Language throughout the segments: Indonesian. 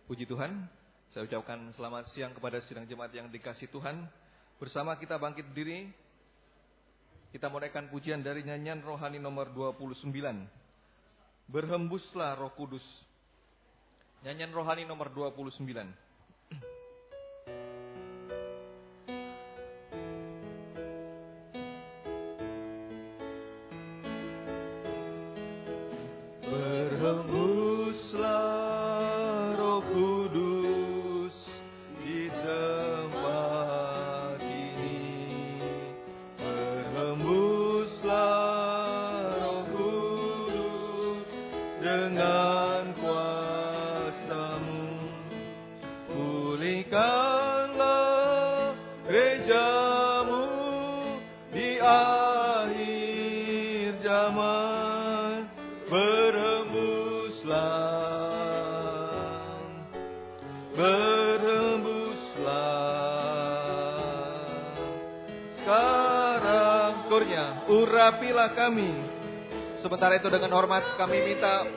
Puji Tuhan, saya ucapkan selamat siang kepada sidang jemaat yang dikasihi Tuhan. Bersama kita bangkit berdiri, kita menaikkan pujian dari nyanyian rohani nomor 29. Berhembuslah Roh Kudus. Nyanyian rohani nomor 29. Urapilah kami. Sementara itu dengan hormat kami minta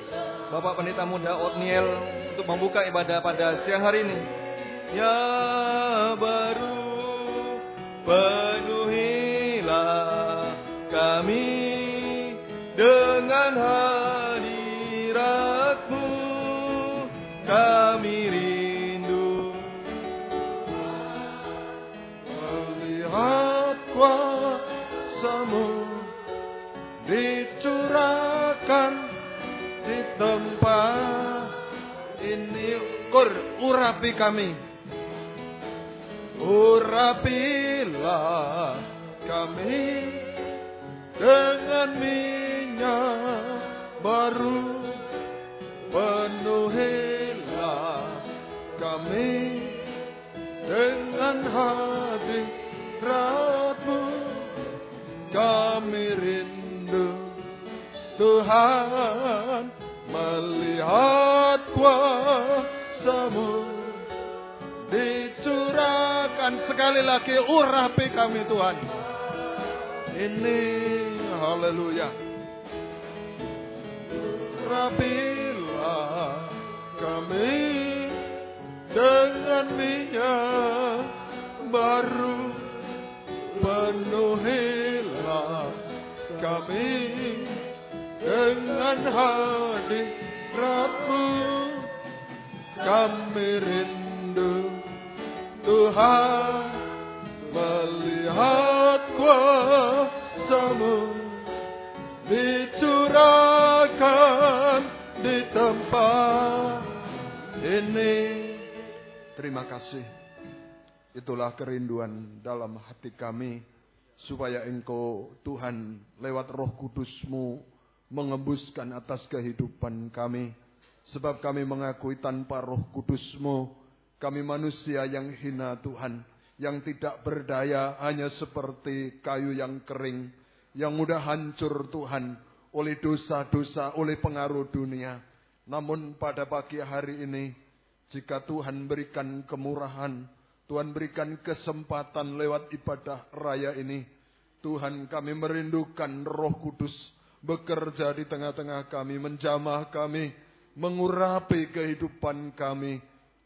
Bapak Pendeta Muda Otniel untuk membuka ibadah pada siang hari ini. Ya baru penuhilah kami dengan hadirat-Mu, kami rindu melihat kuasa-Mu dicurahkan di tempat ini. Urapi kami, urapilah kami dengan minyak baru, penuhilah kami dengan hadirat-Mu, kami rindu Tuhan melihat kuasa-Mu dicurahkan. Sekali lagi, urapi kami Tuhan. Ini haleluya. Urapilah kami dengan minyak baru, penuhilah kami dengan hadirat-Mu, kami rindu Tuhan melihat kuasa-Mu dicurahkan di tempat ini. Terima kasih. Itulah kerinduan dalam hati kami, supaya Engkau Tuhan lewat Roh Kudus-Mu mengembuskan atas kehidupan kami. Sebab kami mengakui tanpa Roh Kudus-Mu, kami manusia yang hina Tuhan, yang tidak berdaya, hanya seperti kayu yang kering, yang mudah hancur Tuhan, oleh dosa-dosa, oleh pengaruh dunia. Namun pada pagi hari ini, jika Tuhan berikan kemurahan, Tuhan berikan kesempatan lewat ibadah raya ini, Tuhan, kami merindukan Roh Kudus bekerja di tengah-tengah kami, menjamah kami, mengurapi kehidupan kami.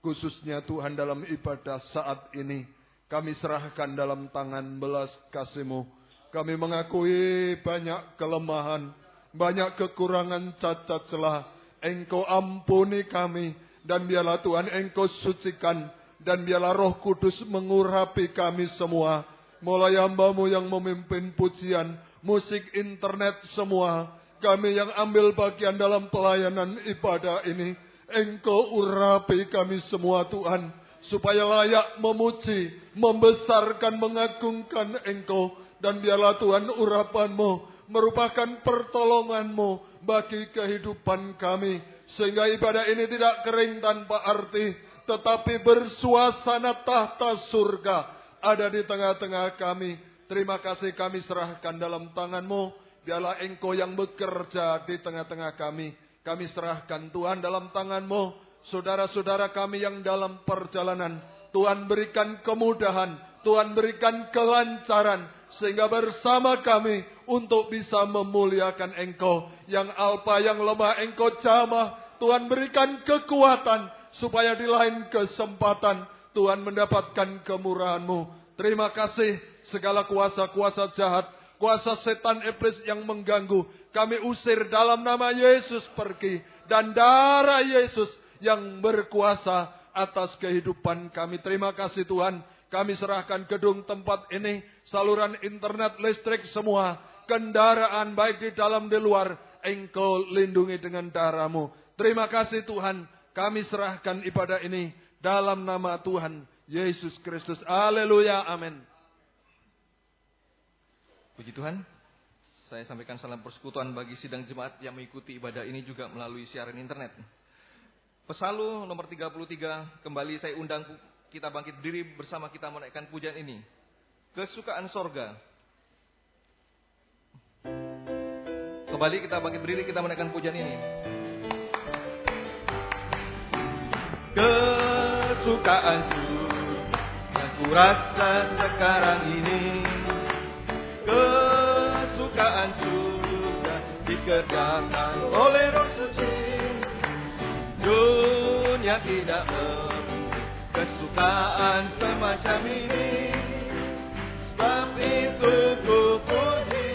Khususnya Tuhan dalam ibadah saat ini, kami serahkan dalam tangan belas kasih-Mu. Kami mengakui banyak kelemahan, banyak kekurangan, cacat celah. Engkau ampuni kami, dan biarlah Tuhan Engkau sucikan, dan biarlah Roh Kudus mengurapi kami semua. Mulai hamba-Mu yang memimpin pujian, musik, internet, semua. Kami yang ambil bagian dalam pelayanan ibadah ini, Engkau urapi kami semua Tuhan, supaya layak memuji, membesarkan, mengagungkan Engkau. Dan biarlah Tuhan urapan-Mu merupakan pertolongan-Mu bagi kehidupan kami, sehingga ibadah ini tidak kering tanpa arti, tetapi bersuasana tahta surga ada di tengah-tengah kami. Terima kasih, kami serahkan dalam tangan-Mu. Biarlah Engkau yang bekerja di tengah-tengah kami. Kami serahkan Tuhan dalam tangan-Mu. Saudara-saudara kami yang dalam perjalanan, Tuhan berikan kemudahan, Tuhan berikan kelancaran, sehingga bersama kami untuk bisa memuliakan Engkau. Yang alpa, yang lemah Engkau jamah. Tuhan berikan kekuatan, supaya di lain kesempatan Tuhan mendapatkan kemurahan-Mu. Terima kasih segala kuasa-kuasa jahat, kuasa setan iblis yang mengganggu, kami usir dalam nama Yesus pergi. Dan darah Yesus yang berkuasa atas kehidupan kami. Terima kasih Tuhan. Kami serahkan gedung tempat ini, saluran internet, listrik, semua kendaraan baik di dalam di luar, Engkau lindungi dengan darah-Mu. Terima kasih Tuhan. Kami serahkan ibadah ini dalam nama Tuhan Yesus Kristus. Haleluya. Amin. Puji Tuhan. Saya sampaikan salam persekutuan bagi sidang jemaat yang mengikuti ibadah ini juga melalui siaran internet. Pesalu nomor 33, kembali saya undang kita bangkit berdiri bersama kita menaikkan pujian ini. Kesukaan sorga. Kembali kita bangkit berdiri, kita menaikkan pujian ini. Kesukaan surga yang kurasa sekarang ini. Kesukaan surga dikerjakan oleh Roh Suci. Dunia tidak memberi kesukaan semacam ini. Sebab itu ku puji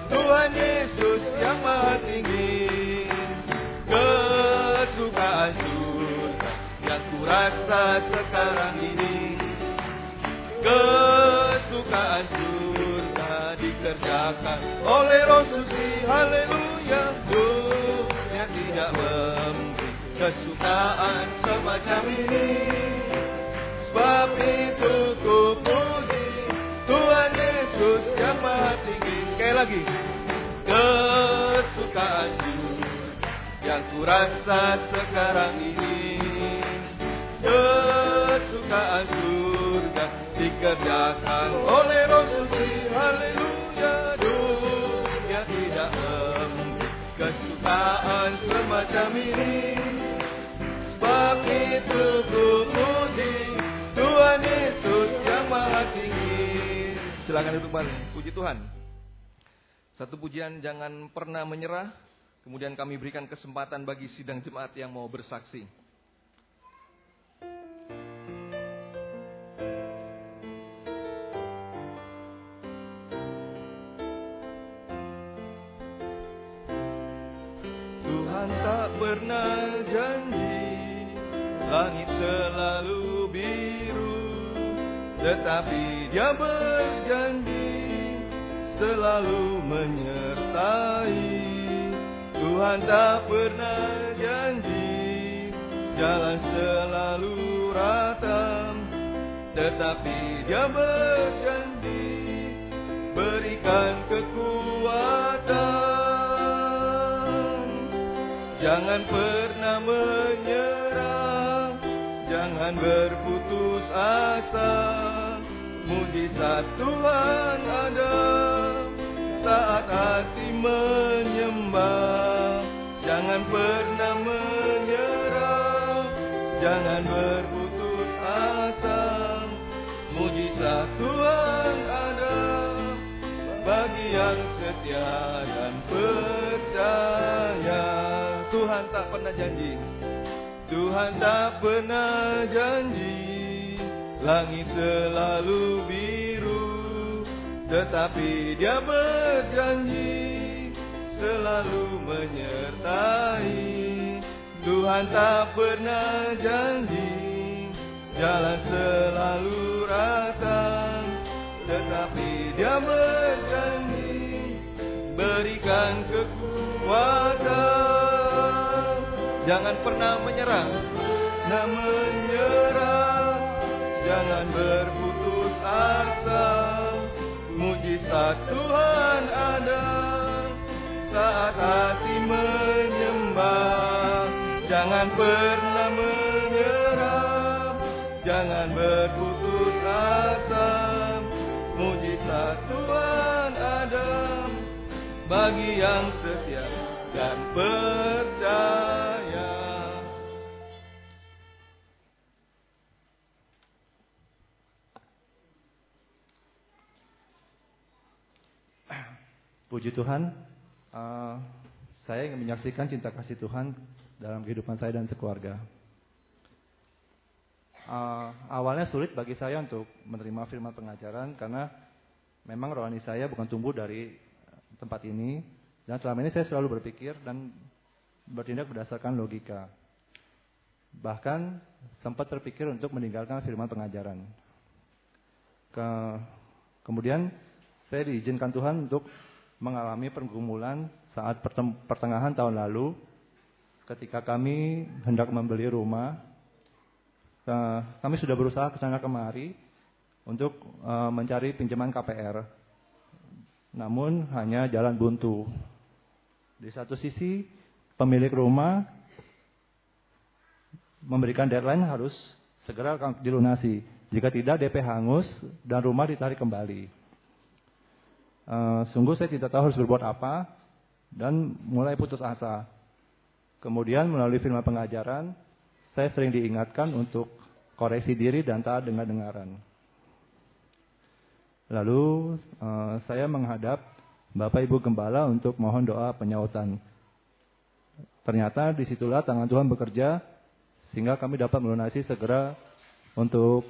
Tuhan Yesus yang Maha Tinggi. Kesukaan surga yang kurasa sekarang ini. Kesukaan surga dikerjakan oleh Roh Suci. Haleluya. Dunia tidak memberi kesukaan semacam ini. Sebab itu ku puji Tuhan Yesus yang Maha Tinggi. Sekali lagi. Kesukaan surga yang kurasa sekarang ini. Kesukaan surga dikerjakan oleh Roh Suci. Haleluya. Dunia tidak memberi kesukaan semacam ini. Sebab itu ku puji Tuhan Yesus yang Maha Tinggi. Silakan duduk kembali. Puji Tuhan. Satu pujian, jangan pernah menyerah. Kemudian kami berikan kesempatan bagi sidang jemaat yang mau bersaksi. Tuhan tak pernah janji langit selalu biru, tetapi Dia berjanji selalu menyertai. Tuhan tak pernah janji jalan selalu rata, tetapi Dia berjanji berikan kekuatan. Jangan pernah menyerah, jangan berputus asa. Mujizat Tuhan ada saat hati menyembah. Jangan pernah menyerah, jangan berputus asa. Mujizat Tuhan ada bagi yang setia dan percaya. Tuhan tak pernah janji, Tuhan tak pernah janji langit selalu biru, tetapi Dia berjanji selalu menyertai. Tuhan tak pernah janji jalan selalu rata, tetapi Dia berjanji berikan kekuatan. Jangan pernah menyerah, jangan berputus asa. Mujizat Tuhan ada saat hati menyembah. Jangan pernah menyerah, jangan berputus asa. Mujizat Tuhan ada bagi yang setia dan percaya. Puji Tuhan, saya ingin menyaksikan cinta kasih Tuhan dalam kehidupan saya dan sekeluarga. awalnya sulit bagi saya untuk menerima firman pengajaran karena memang rohani saya bukan tumbuh dari tempat ini, dan selama ini saya selalu berpikir dan bertindak berdasarkan logika. Bahkan sempat terpikir untuk meninggalkan firman pengajaran. Kemudian saya diizinkan Tuhan untuk mengalami pergumulan saat pertengahan tahun lalu ketika kami hendak membeli rumah. Kami sudah berusaha kesana kemari untuk mencari pinjaman KPR, namun hanya jalan buntu. Di satu sisi pemilik rumah memberikan deadline harus segera dilunasi, jika tidak DP hangus dan rumah ditarik kembali. Sungguh saya tidak tahu harus berbuat apa dan mulai putus asa. Kemudian melalui firman pengajaran saya sering diingatkan untuk koreksi diri dan taat dengar-dengaran. Lalu saya menghadap Bapak Ibu Gembala untuk mohon doa penyautan. Ternyata disitulah tangan Tuhan bekerja sehingga kami dapat melunasi segera untuk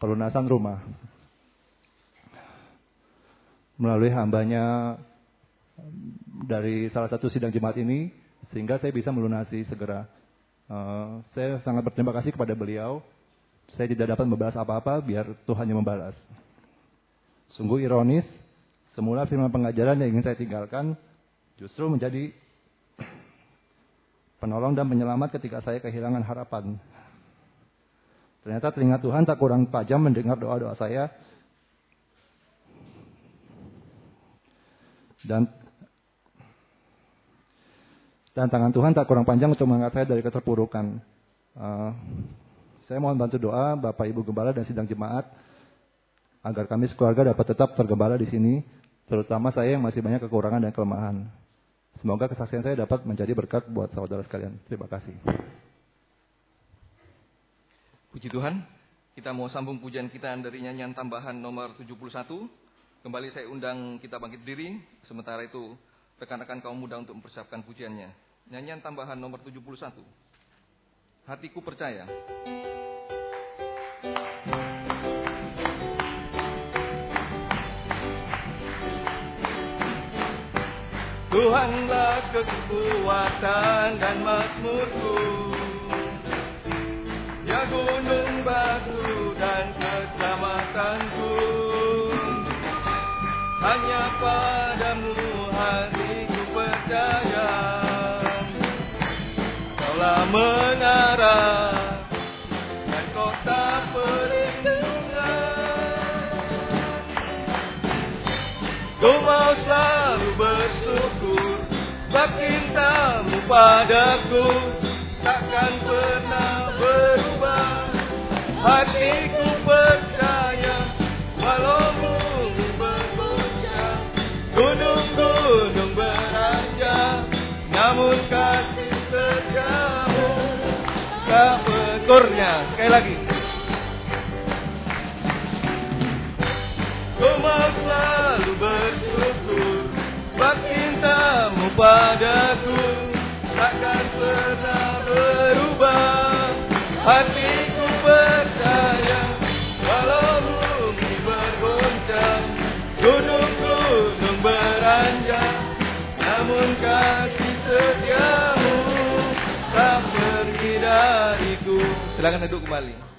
pelunasan rumah. Melalui hambanya dari salah satu sidang jemaat ini, sehingga saya bisa melunasi segera. Saya sangat berterima kasih kepada beliau. Saya tidak dapat membalas apa-apa, biar Tuhan yang membalas. Sungguh ironis, semula firman pengajaran yang ingin saya tinggalkan justru menjadi penolong dan penyelamat ketika saya kehilangan harapan. Ternyata telinga Tuhan tak kurang tajam mendengar doa-doa saya. Dan tangan Tuhan tak kurang panjang untuk mengangkat saya dari keterpurukan. Saya mohon bantu doa Bapak Ibu Gembala dan sidang jemaat agar kami sekeluarga dapat tetap tergembala di sini, terutama saya yang masih banyak kekurangan dan kelemahan. Semoga kesaksian saya dapat menjadi berkat buat saudara sekalian. Terima kasih. Puji Tuhan, kita mau sambung pujian kita dari nyanyian tambahan nomor 71. Kembali saya undang kita bangkit diri, sementara itu rekan-rekan kaum muda untuk mempersiapkan pujiannya. Nyanyian tambahan nomor 71. Hatiku percaya. Tuhanlah kekuatan dan mazmurku, ya gunung batu dan keselamatanku. Hanya padamu hatiku percaya, Kaulah menara dan kota perlindungan. Ku mau selalu bersyukur sebab cintamu padaku takkan pernah berubah. Hatiku percaya walau bumi bergoncang, gunung-gunung beranjak, namun kasih setiamu tak berkurnya. Sekali lagi. Ku mau selalu bersyukur sebab cintamu padaku takkan pernah berubah. Hatiku percaya walau bumi bergoncang, gunung-gunung beranjak, namun kasih setiamu tak pergi dariku. Silakan duduk kembali.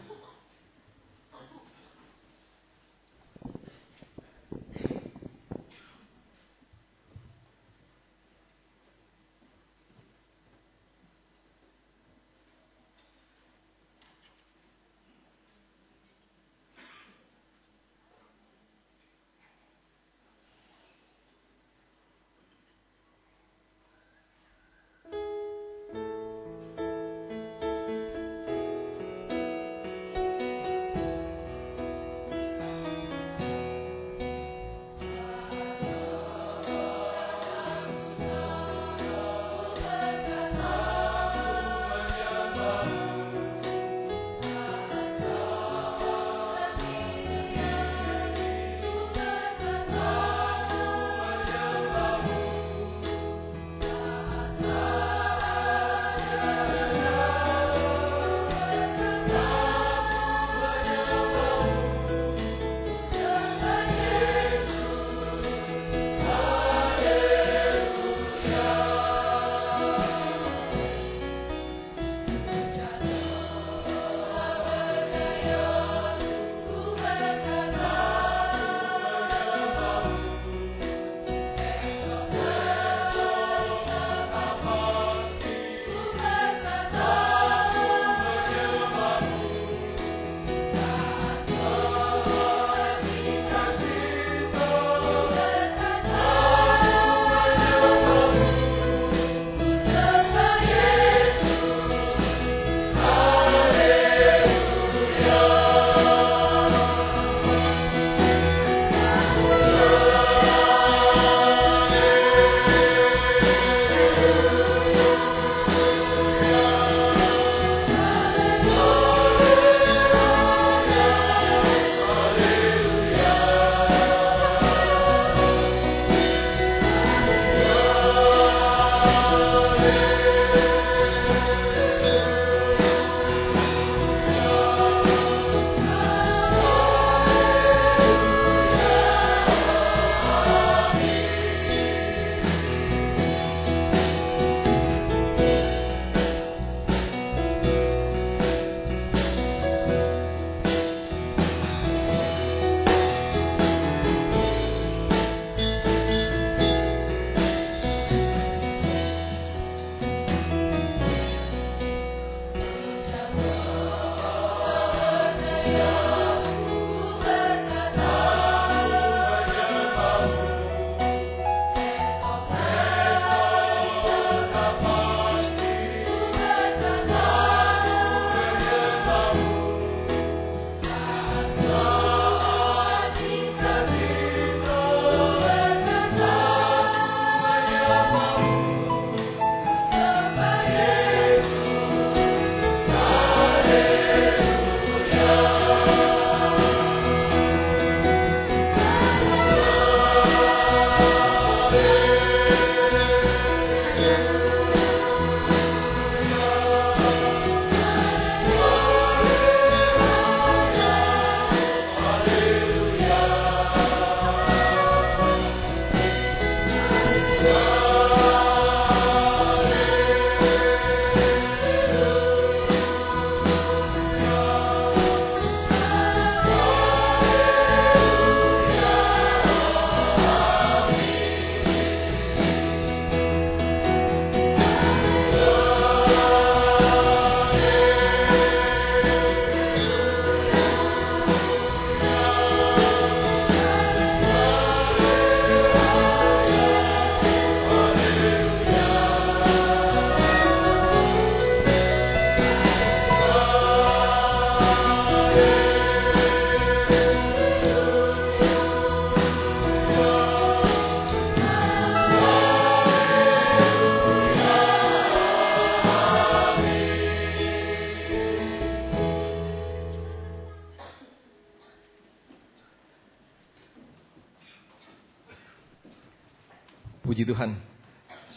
Puji Tuhan.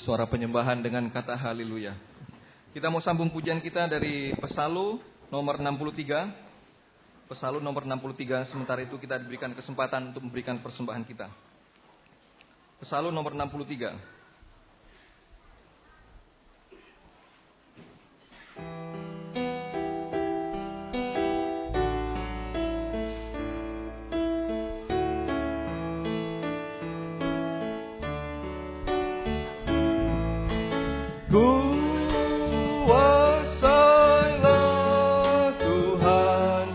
Suara penyembahan dengan kata haleluya. Kita mau sambung pujian kita dari Pesalu nomor 63. Pesalu nomor 63, sementara itu kita diberikan kesempatan untuk memberikan persembahan kita. Pesalu nomor 63. Kuasailah Tuhan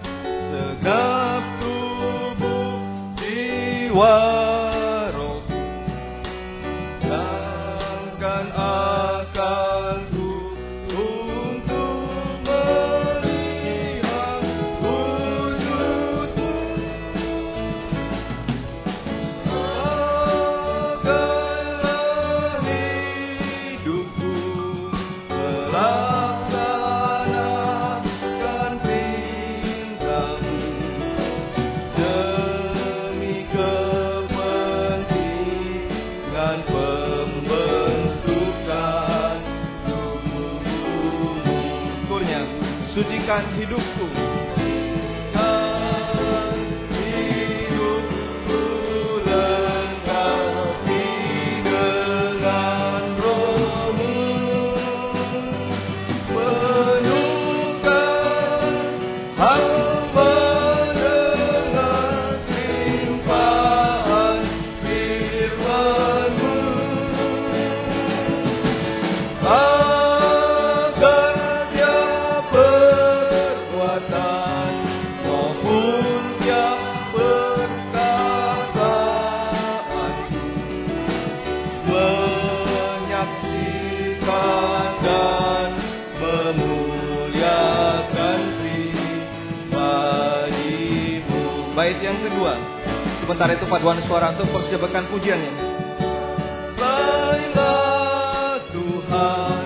segenap tubuh, jiwa, rohku, sedangkan akalku untuk melihat wujud-Mu. Pakailah hidupku melaksanakan perintah-Mu demi kepentingan pembentukan tubuh-Mu. Syukurnya, sucikan hidupku. Hidupku lengkapi dengan Roh-Mu, penuhkan hamba dengan limpahan firman-Mu, agar tiap perbuatan maupun tiap perkataanku menyaksikan dan memuliakan pribadi-Mu. Bait yang kedua. Sementara itu paduan suara untuk persiapkan pujiannya. Sailah Tuhan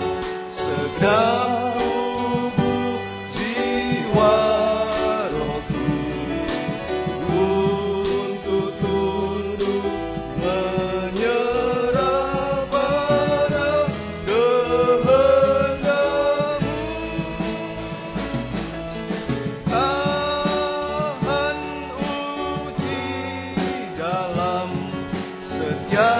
segenap tubuh, jiwa, rohku, untuk tunduk menyerah pada kehendak-Mu. Tahan uji dalam setiap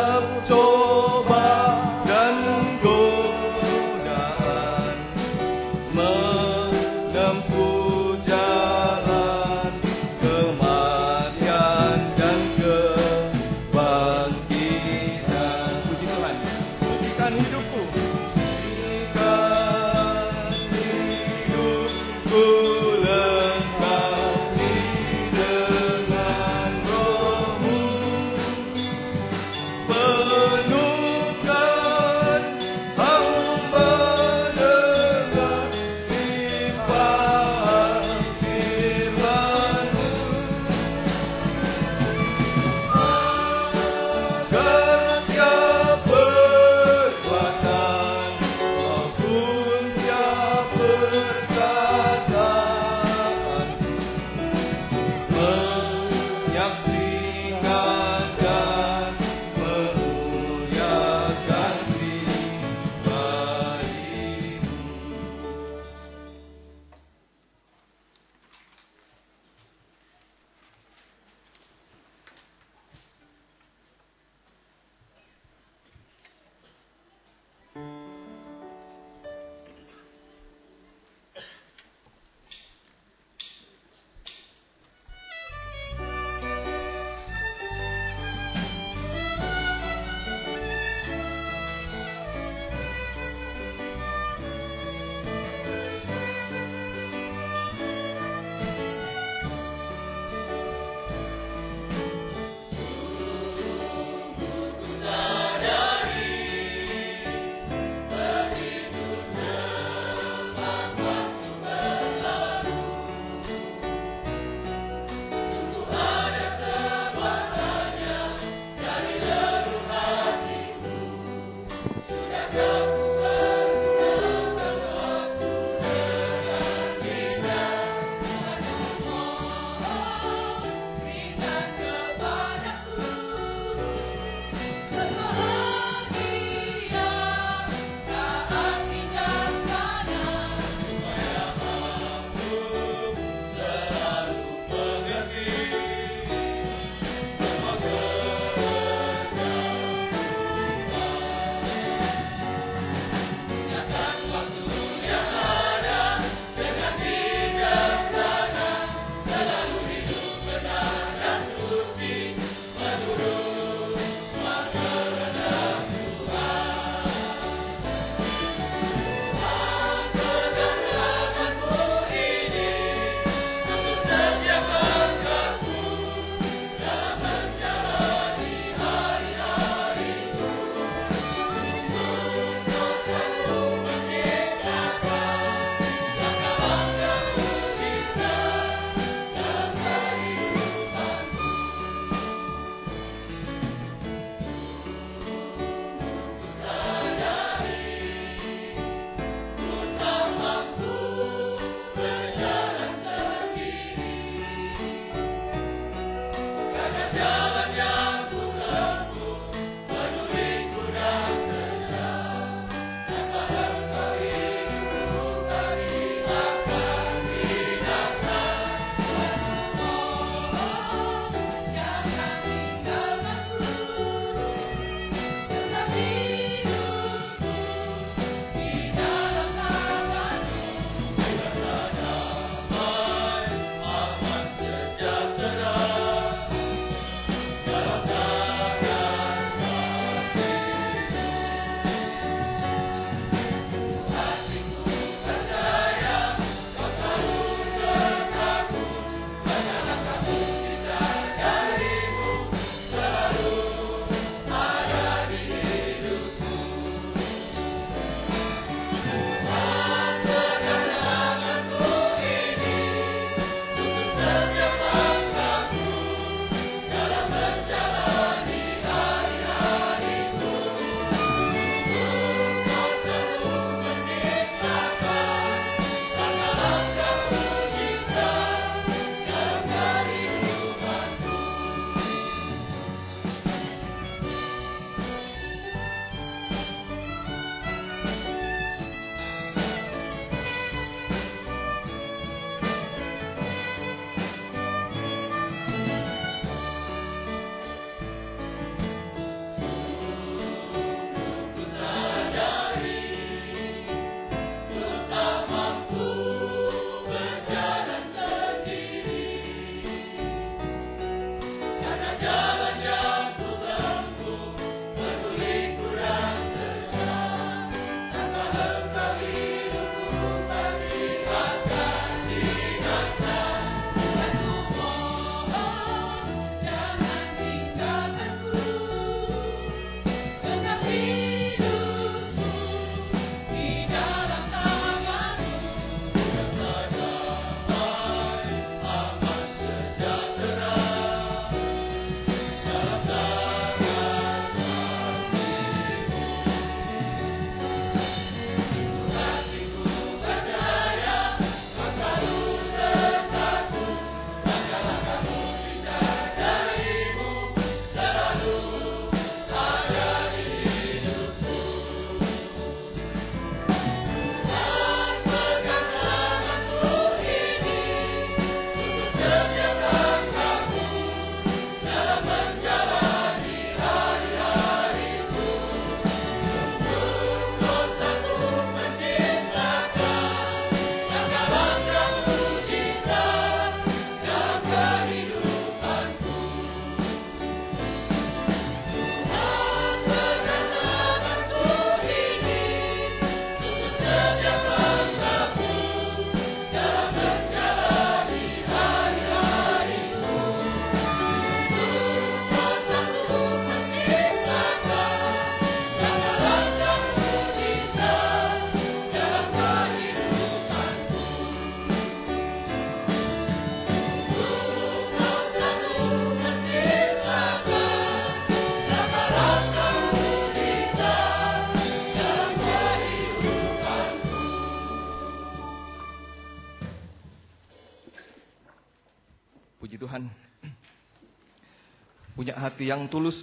punya hati yang tulus,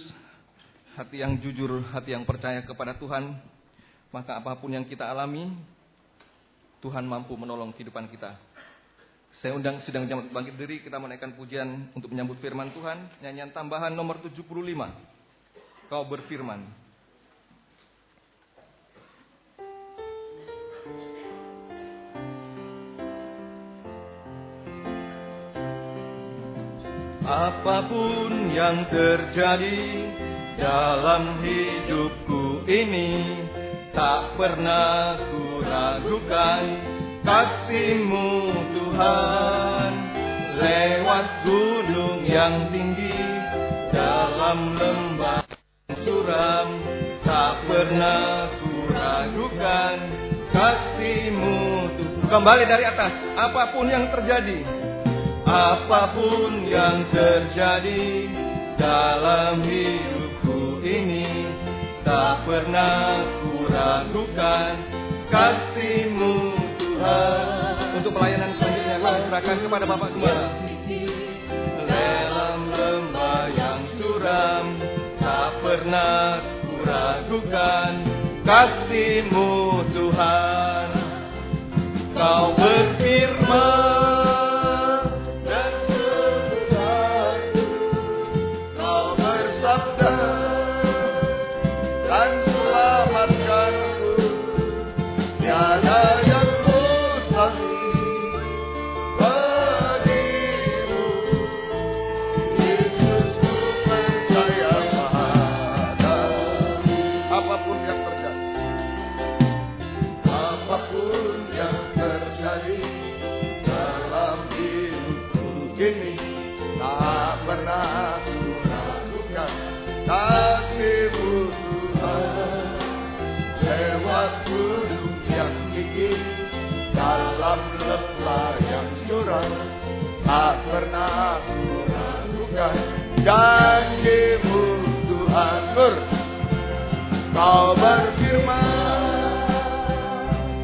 hati yang jujur, hati yang percaya kepada Tuhan, maka apapun yang kita alami, Tuhan mampu menolong kehidupan kita. Saya undang sidang jemaat bangkit diri, kita menaikkan pujian untuk menyambut firman Tuhan. Nyanyian tambahan nomor 75. Kau berfirman. Apapun yang terjadi dalam hidupku ini, tak pernah ku ragukan kasih-Mu Tuhan. Lewat gunung yang tinggi, dalam lembah yang suram, tak pernah ku ragukan kasih-Mu Tuhan. Kembali dari atas, apapun yang terjadi, apapun yang terjadi dalam hidupku ini, tak pernah ku ragukan kasih-Mu Tuhan. Untuk pelayanan selanjutnya kami serahkan kepada Bapak Gembala. Dalam lembah yang suram, tak pernah ku ragukan kasih-Mu Tuhan. Kau berfirman dan sesuatu, Kau bersabda dan selamatkanku. Tiada yang mustahil bagimu, Yesus, ku percaya padamu. Apapun yang terjadi, apapun yang terjadi dalam hidupku ini, tak pernah ku ragukan kasih-Mu Tuhan. Lewat gunung yang tinggi, dalam lembah yang suram, tak pernah ku ragukan janji-Mu Tuhan. Kau berfirman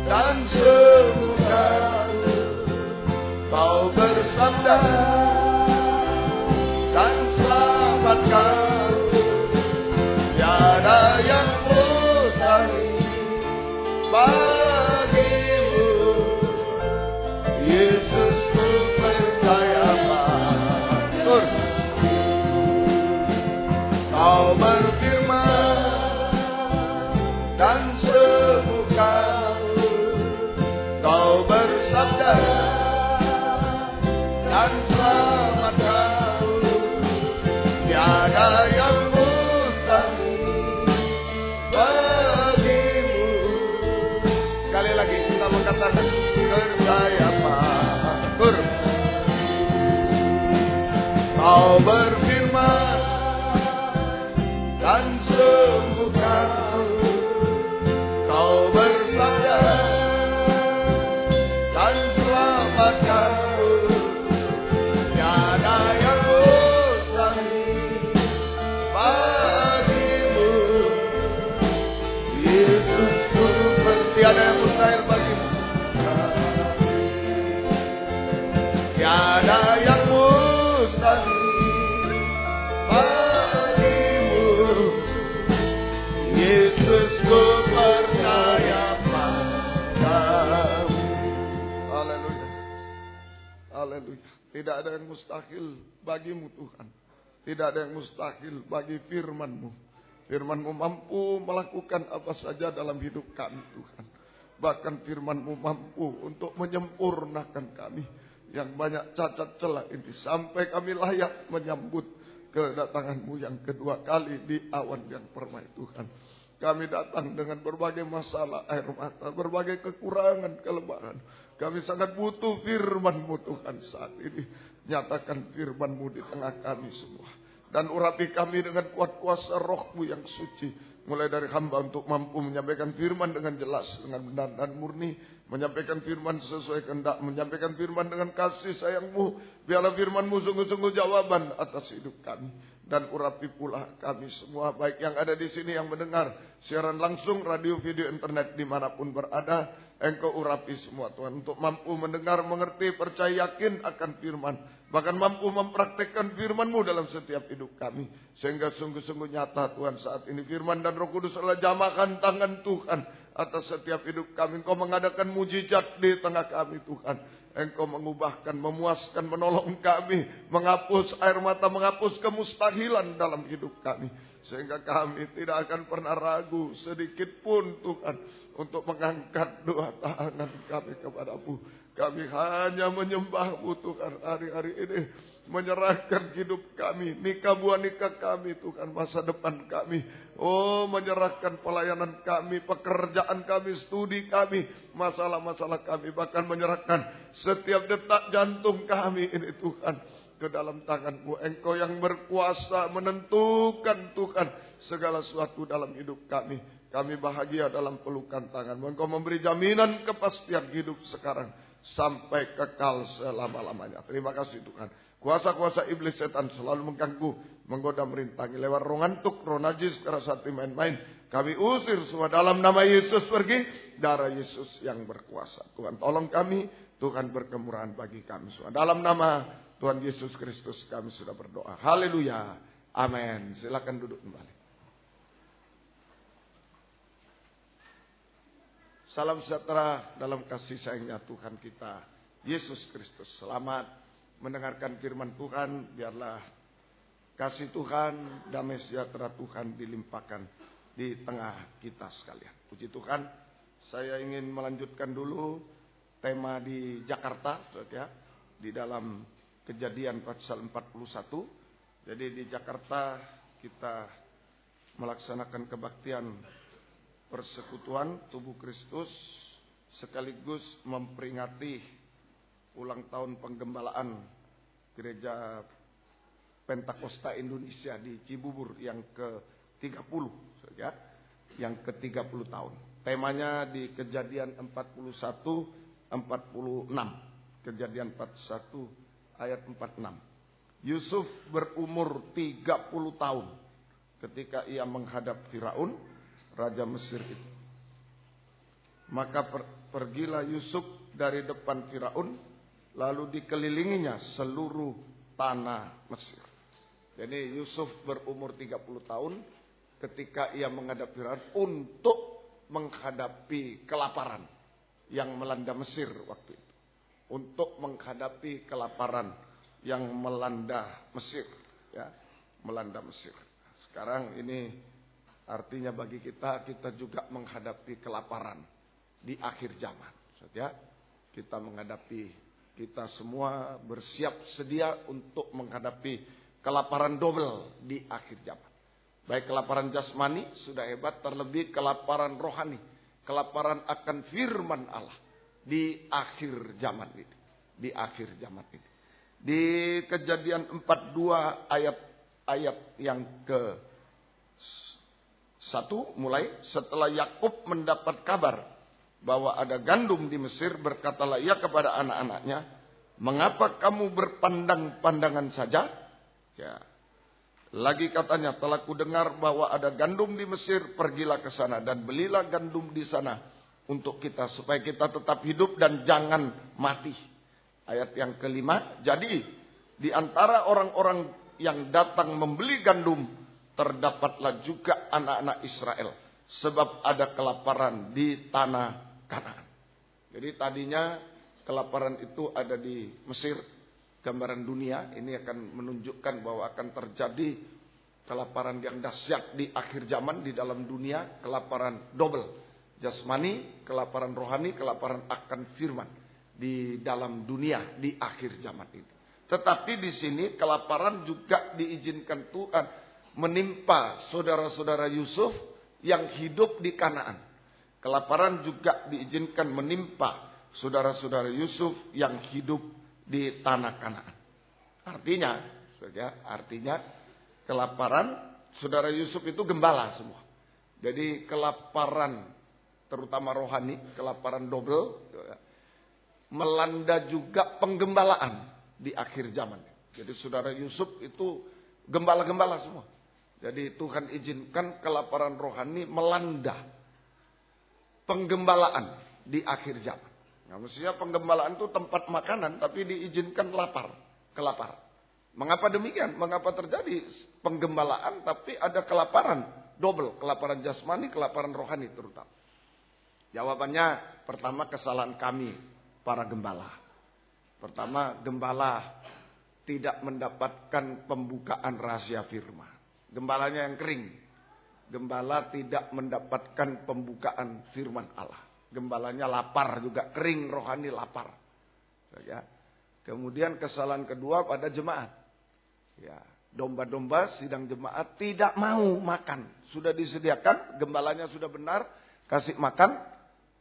dan sembuhkanku, Kau bersabda dan selamatkanku. Tiada yang mustahil bagimu, Yesus, ku percaya padamu. Kau berfirman dan sembuhkanku, Kau bersabda dan selamatkanku. Tiada yang mustahil bagimu. Sekali lagi kita mengatakan percaya padamu. Kau berfirman dan sembuhkanku, Kau bersabda dan selamatkanku. Tiada yang mustahil bagimu, Yesus, ku tiada yang mustahil bagimu. Tiada yang mustahil bagimu, Yesus, ku percaya padamu. Haleluya. Haleluya. Tidak ada yang mustahil bagimu Tuhan. Tidak ada yang mustahil bagi firman-Mu. Firman-Mu mampu melakukan apa saja dalam hidup kami Tuhan. Bahkan firman-Mu mampu untuk menyempurnakan kami yang banyak cacat celah ini, sampai kami layak menyambut kedatangan-Mu yang kedua kali di awan yang permai Tuhan. Kami datang dengan berbagai masalah, air mata, berbagai kekurangan, kelemahan. Kami sangat butuh firman-Mu Tuhan saat ini. Nyatakan firman-Mu di tengah kami semua. Dan urapi kami dengan kuat kuasa Roh-Mu yang suci. Mulai dari hamba untuk mampu menyampaikan firman dengan jelas, dengan benar dan murni. Menyampaikan firman sesuai kehendak. Menyampaikan firman dengan kasih sayang-Mu. Biarlah firman-Mu sungguh-sungguh jawaban atas hidup kami. Dan urapi pula kami semua, baik yang ada di sini yang mendengar siaran langsung, radio, video, internet, dimanapun berada. Engkau urapi semua Tuhan, untuk mampu mendengar, mengerti, percaya, yakin akan firman. Bahkan mampu mempraktekkan firman-Mu dalam setiap hidup kami. Sehingga sungguh-sungguh nyata Tuhan saat ini firman dan Roh Kudus adalah jamakan tangan Tuhan atas setiap hidup kami. Engkau mengadakan mujizat di tengah kami Tuhan. Engkau mengubahkan, memuaskan, menolong kami. Menghapus air mata, menghapus kemustahilan dalam hidup kami. Sehingga kami tidak akan pernah ragu sedikit pun Tuhan. Untuk mengangkat doa tangan kami kepada-Mu. Kami hanya menyembah-Mu Tuhan hari-hari ini. Menyerahkan hidup kami, nikah buah nikah kami Tuhan, masa depan kami. Oh, menyerahkan pelayanan kami, pekerjaan kami, studi kami, masalah-masalah kami. Bahkan menyerahkan setiap detak jantung kami ini Tuhan. Ke dalam tangan-Mu. Engkau yang berkuasa menentukan Tuhan segala sesuatu dalam hidup kami. Kami bahagia dalam pelukan tangan-Mu. Engkau memberi jaminan kepastian hidup sekarang sampai kekal selama-lamanya. Terima kasih Tuhan. Kuasa-kuasa iblis setan selalu mengganggu, menggoda, merintangi lewat roh ngantuk, roh najis, kerasa hati main-main. Kami usir semua dalam nama Yesus pergi. Darah Yesus yang berkuasa. Tuhan tolong kami. Tuhan berkemurahan bagi kami semua. Dalam nama Tuhan Yesus Kristus kami sudah berdoa. Haleluya. Amin. Silakan duduk kembali. Salam sejahtera dalam kasih sayangnya Tuhan kita Yesus Kristus. Selamat mendengarkan firman Tuhan. Biarlah kasih Tuhan, damai sejahtera Tuhan dilimpahkan di tengah kita sekalian. Puji Tuhan. Saya ingin melanjutkan dulu tema di Jakarta, ya, di dalam Kejadian pasal 41. Jadi di Jakarta kita melaksanakan kebaktian persekutuan tubuh Kristus sekaligus memperingati ulang tahun penggembalaan Gereja Pentakosta Indonesia di Cibubur yang ke-30, ya, yang ke-30 tahun. Temanya di Kejadian 41-46. Kejadian 41 ayat 46. Yusuf berumur 30 tahun ketika ia menghadap Firaun, raja Mesir itu. Maka pergilah Yusuf dari depan Firaun, lalu dikelilinginya seluruh tanah Mesir. Jadi Yusuf berumur 30 tahun ketika ia menghadap Firaun untuk menghadapi kelaparan yang melanda Mesir waktu itu. Untuk menghadapi kelaparan yang melanda Mesir, ya, melanda Mesir. Sekarang ini artinya bagi kita juga menghadapi kelaparan di akhir zaman, ya. Kita semua bersiap sedia untuk menghadapi kelaparan double di akhir zaman. Baik kelaparan jasmani sudah hebat, terlebih kelaparan rohani, kelaparan akan firman Allah. Di akhir zaman ini. Di akhir zaman ini. Di Kejadian 42 ayat yang ke-1 mulai. Setelah Yakub mendapat kabar bahwa ada gandum di Mesir, berkatalah ia kepada anak-anaknya, mengapa kamu berpandang-pandangan saja? Ya. Lagi katanya, telah kudengar bahwa ada gandum di Mesir, pergilah ke sana dan belilah gandum di sana untuk kita, supaya kita tetap hidup dan jangan mati. Ayat yang ke-5, jadi di antara orang-orang yang datang membeli gandum, terdapatlah juga anak-anak Israel, sebab ada kelaparan di tanah Kanaan. Jadi tadinya kelaparan itu ada di Mesir, gambaran dunia. Ini akan menunjukkan bahwa akan terjadi kelaparan yang dahsyat di akhir zaman di dalam dunia, kelaparan double. Jasmani, kelaparan rohani, kelaparan akan firman di dalam dunia di akhir zaman ini. Tetapi di sini kelaparan juga diizinkan Tuhan menimpa saudara-saudara Yusuf yang hidup di Kanaan. Kelaparan juga diizinkan menimpa saudara-saudara Yusuf yang hidup di tanah Kanaan. Artinya kelaparan saudara Yusuf itu gembala semua. Jadi kelaparan terutama rohani, kelaparan double, melanda juga penggembalaan di akhir zaman. Jadi saudara Yusuf itu gembala-gembala semua. Jadi Tuhan izinkan kelaparan rohani melanda penggembalaan di akhir zaman. Nah, mestinya penggembalaan itu tempat makanan, tapi diizinkan lapar. kelaparan. Mengapa demikian? Mengapa terjadi penggembalaan tapi ada kelaparan double, kelaparan jasmani, kelaparan rohani terutama? Jawabannya pertama kesalahan kami para gembala. Pertama, gembala tidak mendapatkan pembukaan rahasia firman. Gembalanya yang kering. Gembala tidak mendapatkan pembukaan firman Allah. Gembalanya lapar juga, kering rohani lapar. Ya. Kemudian kesalahan kedua pada jemaat. Ya, domba-domba sidang jemaat tidak mau makan. Sudah disediakan, gembalanya sudah benar, kasih makan.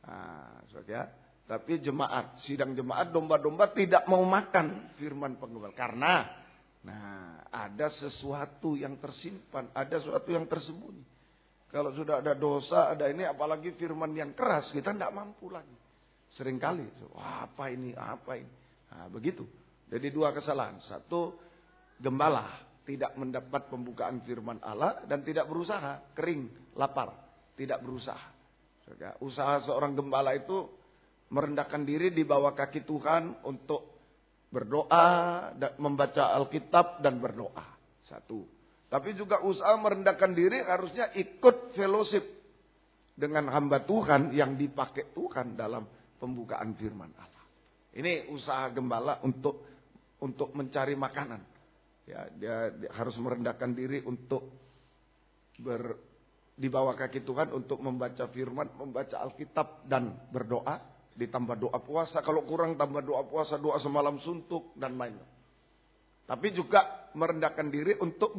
Nah, ya. Tapi jemaat, sidang jemaat, domba-domba tidak mau makan firman penggembala. Karena ada sesuatu yang tersimpan, ada sesuatu yang tersembunyi. Kalau sudah ada dosa, ada ini, apalagi firman yang keras, kita tidak mampu lagi. Seringkali, wah, apa ini. Nah, begitu. Jadi dua kesalahan. Satu, gembala tidak mendapat pembukaan firman Allah dan tidak berusaha, kering, lapar, tidak berusaha. Usaha seorang gembala itu merendahkan diri di bawah kaki Tuhan untuk berdoa, membaca Alkitab dan berdoa. Satu. Tapi juga usaha merendahkan diri harusnya ikut fellowship dengan hamba Tuhan yang dipakai Tuhan dalam pembukaan firman Allah. Ini usaha gembala untuk mencari makanan. Ya, dia harus merendahkan diri untuk di bawah kaki Tuhan untuk membaca firman, membaca Alkitab dan berdoa. Ditambah doa puasa, kalau kurang tambah doa puasa, doa semalam suntuk dan lain-lain. Tapi juga merendahkan diri untuk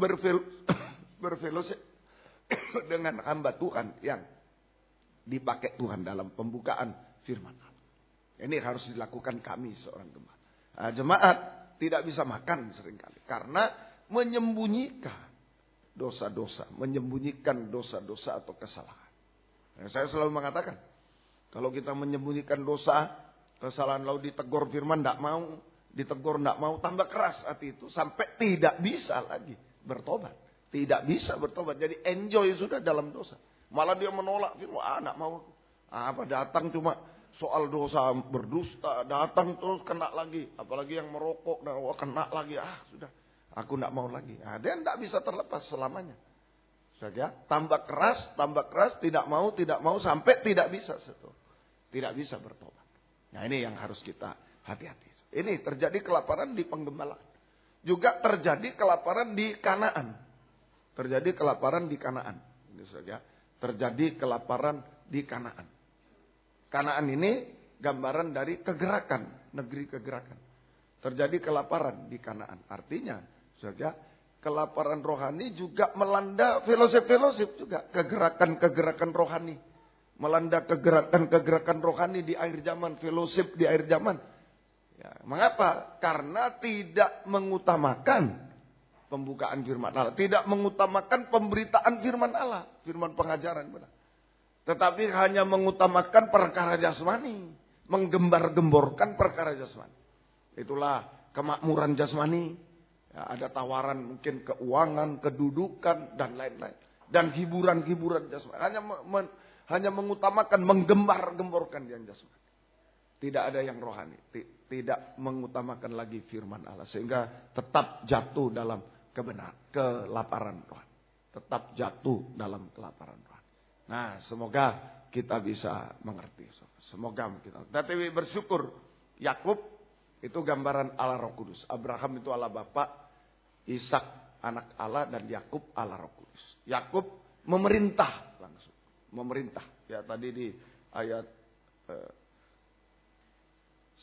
berfellowship dengan hamba Tuhan yang dipakai Tuhan dalam pembukaan firman Allah. Ini harus dilakukan kami seorang gembala. Nah, jemaat tidak bisa makan seringkali karena menyembunyikan dosa-dosa, menyembunyikan dosa-dosa atau kesalahan. Nah, saya selalu mengatakan, kalau kita menyembunyikan dosa, kesalahan lalu ditegur firman tidak mau, ditegur tidak mau, tambah keras hati itu sampai tidak bisa lagi bertobat, tidak bisa bertobat. Jadi enjoy sudah dalam dosa. Malah dia menolak firman, tidak mau. Datang cuma soal dosa berdusta, datang terus kena lagi, apalagi yang merokok, kena lagi. Sudah, aku tidak mau lagi. Dia tidak bisa terlepas selamanya. Saja, tambah keras, tidak mau sampai tidak bisa setuh. Tidak bisa bertobat. Nah, ini yang harus kita hati-hati. Ini terjadi kelaparan di penggembalaan. Juga terjadi kelaparan di Kanaan. Terjadi kelaparan di Kanaan. Ini saja. Terjadi kelaparan di Kanaan. Kanaan ini gambaran dari kegerakan, negeri kegerakan. Terjadi kelaparan di Kanaan. Artinya, saja, kelaparan rohani juga melanda fellowship juga. Kegerakan rohani. Melanda kegerakan rohani di akhir zaman. Fellowship di akhir zaman. Ya, mengapa? Karena tidak mengutamakan pembukaan firman Allah. Tidak mengutamakan pemberitaan firman Allah. Firman pengajaran benar. Tetapi hanya mengutamakan perkara jasmani. Menggembar-gemborkan perkara jasmani. Itulah kemakmuran jasmani. Ya, ada tawaran mungkin keuangan, kedudukan, dan lain-lain. Dan hiburan-hiburan jasmani. Hanya mengutamakan, menggembar-gemborkan yang jasmani. Tidak ada yang rohani. Tidak mengutamakan lagi firman Allah. Sehingga tetap jatuh dalam kelaparan rohani. Tetap jatuh dalam kelaparan rohani. Nah, semoga kita bisa mengerti. Semoga kita. Tapi bersyukur, Yakub itu gambaran Allah Roh Kudus. Abraham itu Allah Bapa, Ishak anak Allah, dan Yakub Allah Roh Kudus. Yakub memerintah langsung. Memerintah. Ya, tadi di ayat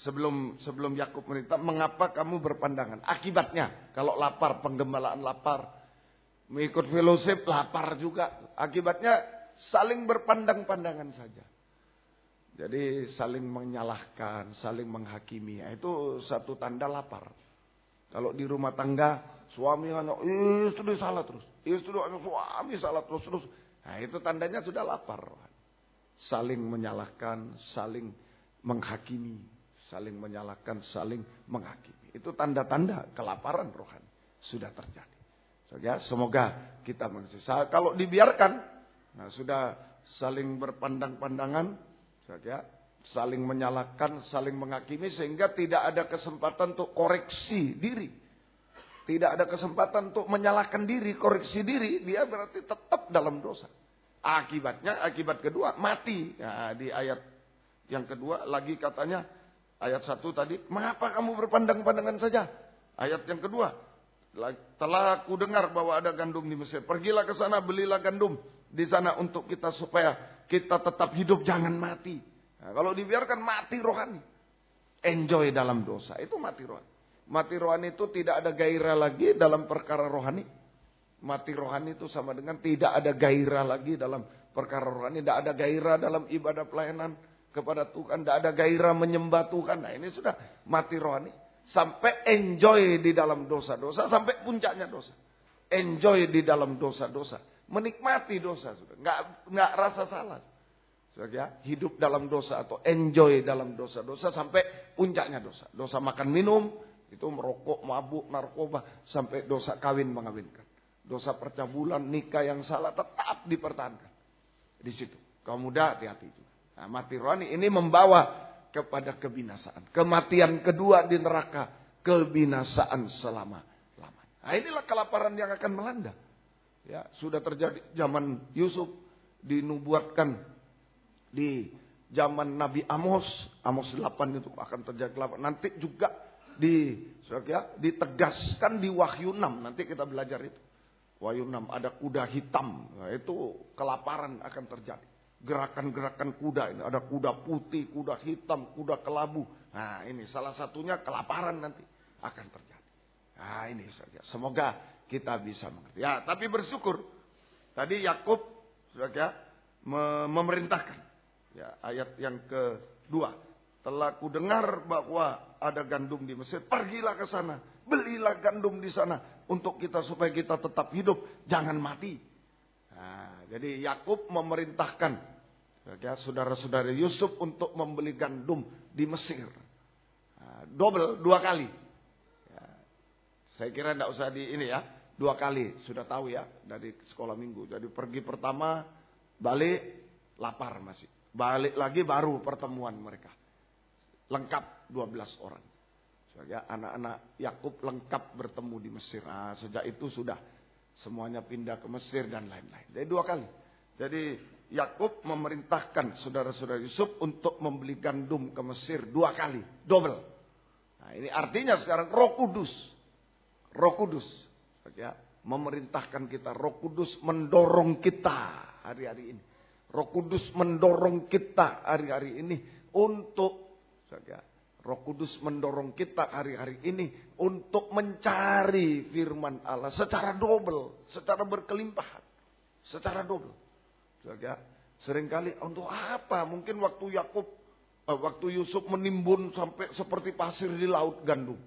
sebelum Yakub memerintah, mengapa kamu berpandangan? Akibatnya, kalau lapar, penggembalaan lapar, mengikut fellowship lapar juga. Akibatnya saling berpandang-pandangan saja. Jadi saling menyalahkan, saling menghakimi. Itu satu tanda lapar. Kalau di rumah tangga, suami hanya istri salah terus. Istri hanya suami salah terus. Nah, itu tandanya sudah lapar. Saling menyalahkan, saling menghakimi. Saling menyalahkan, saling menghakimi. Itu tanda-tanda kelaparan rohani sudah terjadi. So, ya, semoga kita mengerti. Kalau dibiarkan, nah, sudah saling berpandang-pandangan, ya, saling menyalahkan, saling menghakimi, sehingga tidak ada kesempatan untuk koreksi diri. tidak ada kesempatan untuk menyalahkan diri, koreksi diri, dia berarti tetap dalam dosa. Akibatnya, akibat kedua, mati. Nah, di ayat yang kedua lagi katanya, ayat 1 tadi, mengapa kamu berpandang-pandangan saja? Ayat yang kedua, telah aku dengar bahwa ada gandum di Mesir. Pergilah ke sana, belilah gandum di sana untuk kita supaya kita tetap hidup, jangan mati. Nah, kalau dibiarkan mati rohani. Enjoy dalam dosa, itu mati rohani. Mati rohani itu tidak ada gairah lagi dalam perkara rohani. Mati rohani itu sama dengan tidak ada gairah lagi dalam perkara rohani. Tidak ada gairah dalam ibadah pelayanan kepada Tuhan. Tidak ada gairah menyembah Tuhan. Nah, ini sudah mati rohani. Sampai enjoy di dalam dosa-dosa. Sampai puncaknya dosa. Enjoy di dalam dosa-dosa. Menikmati dosa. Sudah. Nggak rasa salah. Ya, hidup dalam dosa atau enjoy dalam dosa-dosa sampai puncaknya dosa. Dosa makan minum, itu merokok, mabuk, narkoba, sampai dosa kawin mengawinkan. Dosa percabulan, nikah yang salah tetap dipertahankan. Di situ. Kaum muda hati-hati juga. Nah, mati rohani ini membawa kepada kebinasaan. Kematian kedua di neraka, kebinasaan selama-lamanya. Nah, inilah kelaparan yang akan melanda. Ya, sudah terjadi zaman Yusuf, dinubuatkan di zaman Nabi Amos 8 itu akan terjadi kelaparan. Nanti juga ditegaskan di Wahyu 6. Nanti kita belajar itu. Wahyu 6 ada kuda hitam. Nah, itu kelaparan akan terjadi. Gerakan-gerakan kuda ini. Ada kuda putih, kuda hitam, kuda kelabu. Nah, ini salah satunya kelaparan nanti akan terjadi. Nah, ini saja. Semoga kita bisa mengerti. Ya, tapi bersyukur. Tadi Yakub memerintahkan. Ya, ayat yang kedua. Telah ku dengar bahwa ada gandum di Mesir. Pergilah ke sana. Belilah gandum di sana. Untuk kita supaya kita tetap hidup. Jangan mati. Nah, jadi Yakub memerintahkan ya, saudara-saudara Yusuf untuk membeli gandum di Mesir. Nah, double, 2 kali. Ya, saya kira tidak usah di ini ya. 2 kali. Sudah tahu ya dari sekolah minggu. Jadi pergi pertama, balik, lapar masih. Balik lagi baru pertemuan mereka. Lengkap 12 orang. Ya, anak-anak Yakub lengkap bertemu di Mesir. Nah, sejak itu sudah semuanya pindah ke Mesir dan lain-lain. Jadi 2 kali. Jadi Yakub memerintahkan saudara-saudara Yusuf untuk membeli gandum ke Mesir 2 kali. Double. Nah, ini artinya sekarang Roh Kudus. Roh Kudus. Ya, memerintahkan kita. Roh Kudus mendorong kita hari-hari ini. Roh Kudus mendorong kita hari-hari ini untuk Roh Kudus mendorong kita hari-hari ini untuk mencari firman Allah secara double, secara berkelimpahan, secara double. Seringkali untuk apa? Mungkin waktu Yusuf menimbun sampai seperti pasir di laut gandum.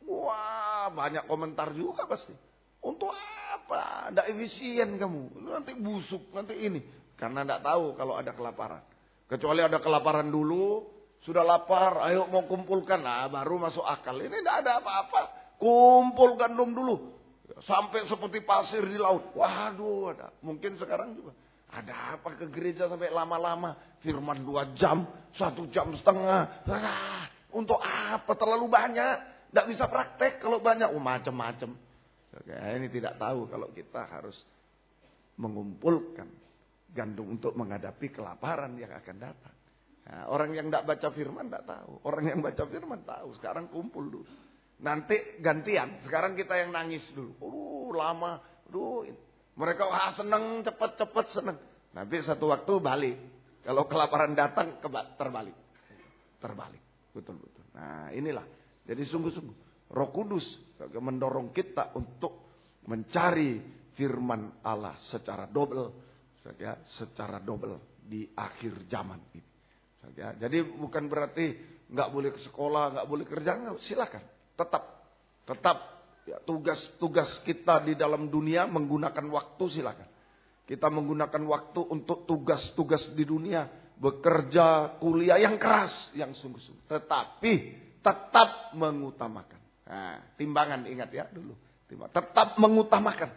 Wah, banyak komentar juga pasti. Untuk apa? Tidak efisien kamu. Nanti busuk, nanti ini. Karena tidak tahu kalau ada kelaparan. Kecuali ada kelaparan dulu, sudah lapar, ayo mau kumpulkan. Nah, baru masuk akal. Ini tidak ada apa-apa. Kumpul gandum dulu. Sampai seperti pasir di laut. Waduh, ada. Mungkin sekarang juga. Ada apa ke gereja sampai lama-lama. Firman 2 jam, 1 jam setengah. Nah, untuk apa? Terlalu banyak. Tidak bisa praktek kalau banyak. Macam-macam. Ini tidak tahu kalau kita harus mengumpulkan gandum untuk menghadapi kelaparan yang akan datang. Nah, orang yang tidak baca firman tidak tahu. Orang yang baca firman tahu. Sekarang kumpul dulu. Nanti gantian. Sekarang kita yang nangis dulu. Lama. Mereka senang, cepat-cepat senang. Nanti satu waktu balik. Kalau kelaparan datang, terbalik. Terbalik. Betul-betul. Nah, inilah. Jadi sungguh-sungguh. Roh Kudus mendorong kita untuk mencari firman Allah secara double. Secara double di akhir zaman ini. Jadi bukan berarti nggak boleh ke sekolah, nggak boleh kerja, silakan. Tetap ya, tugas kita di dalam dunia menggunakan waktu silakan. Kita menggunakan waktu untuk tugas-tugas di dunia, bekerja, kuliah yang keras, yang sungguh-sungguh. Tetapi tetap mengutamakan. Nah, timbangan ingat ya dulu. Tetap mengutamakan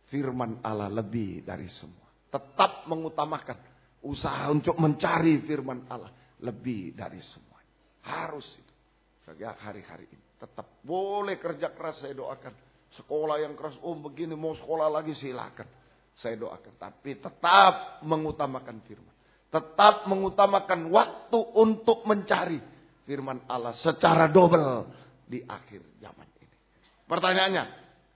firman Allah lebih dari semua. Tetap mengutamakan usaha untuk mencari firman Allah lebih dari semuanya. Harus itu. Hari-hari ini tetap boleh kerja keras, saya doakan sekolah yang keras, begini mau sekolah lagi silakan. Saya doakan. Tapi tetap mengutamakan firman. Tetap mengutamakan waktu untuk mencari firman Allah secara double di akhir zaman ini. Pertanyaannya,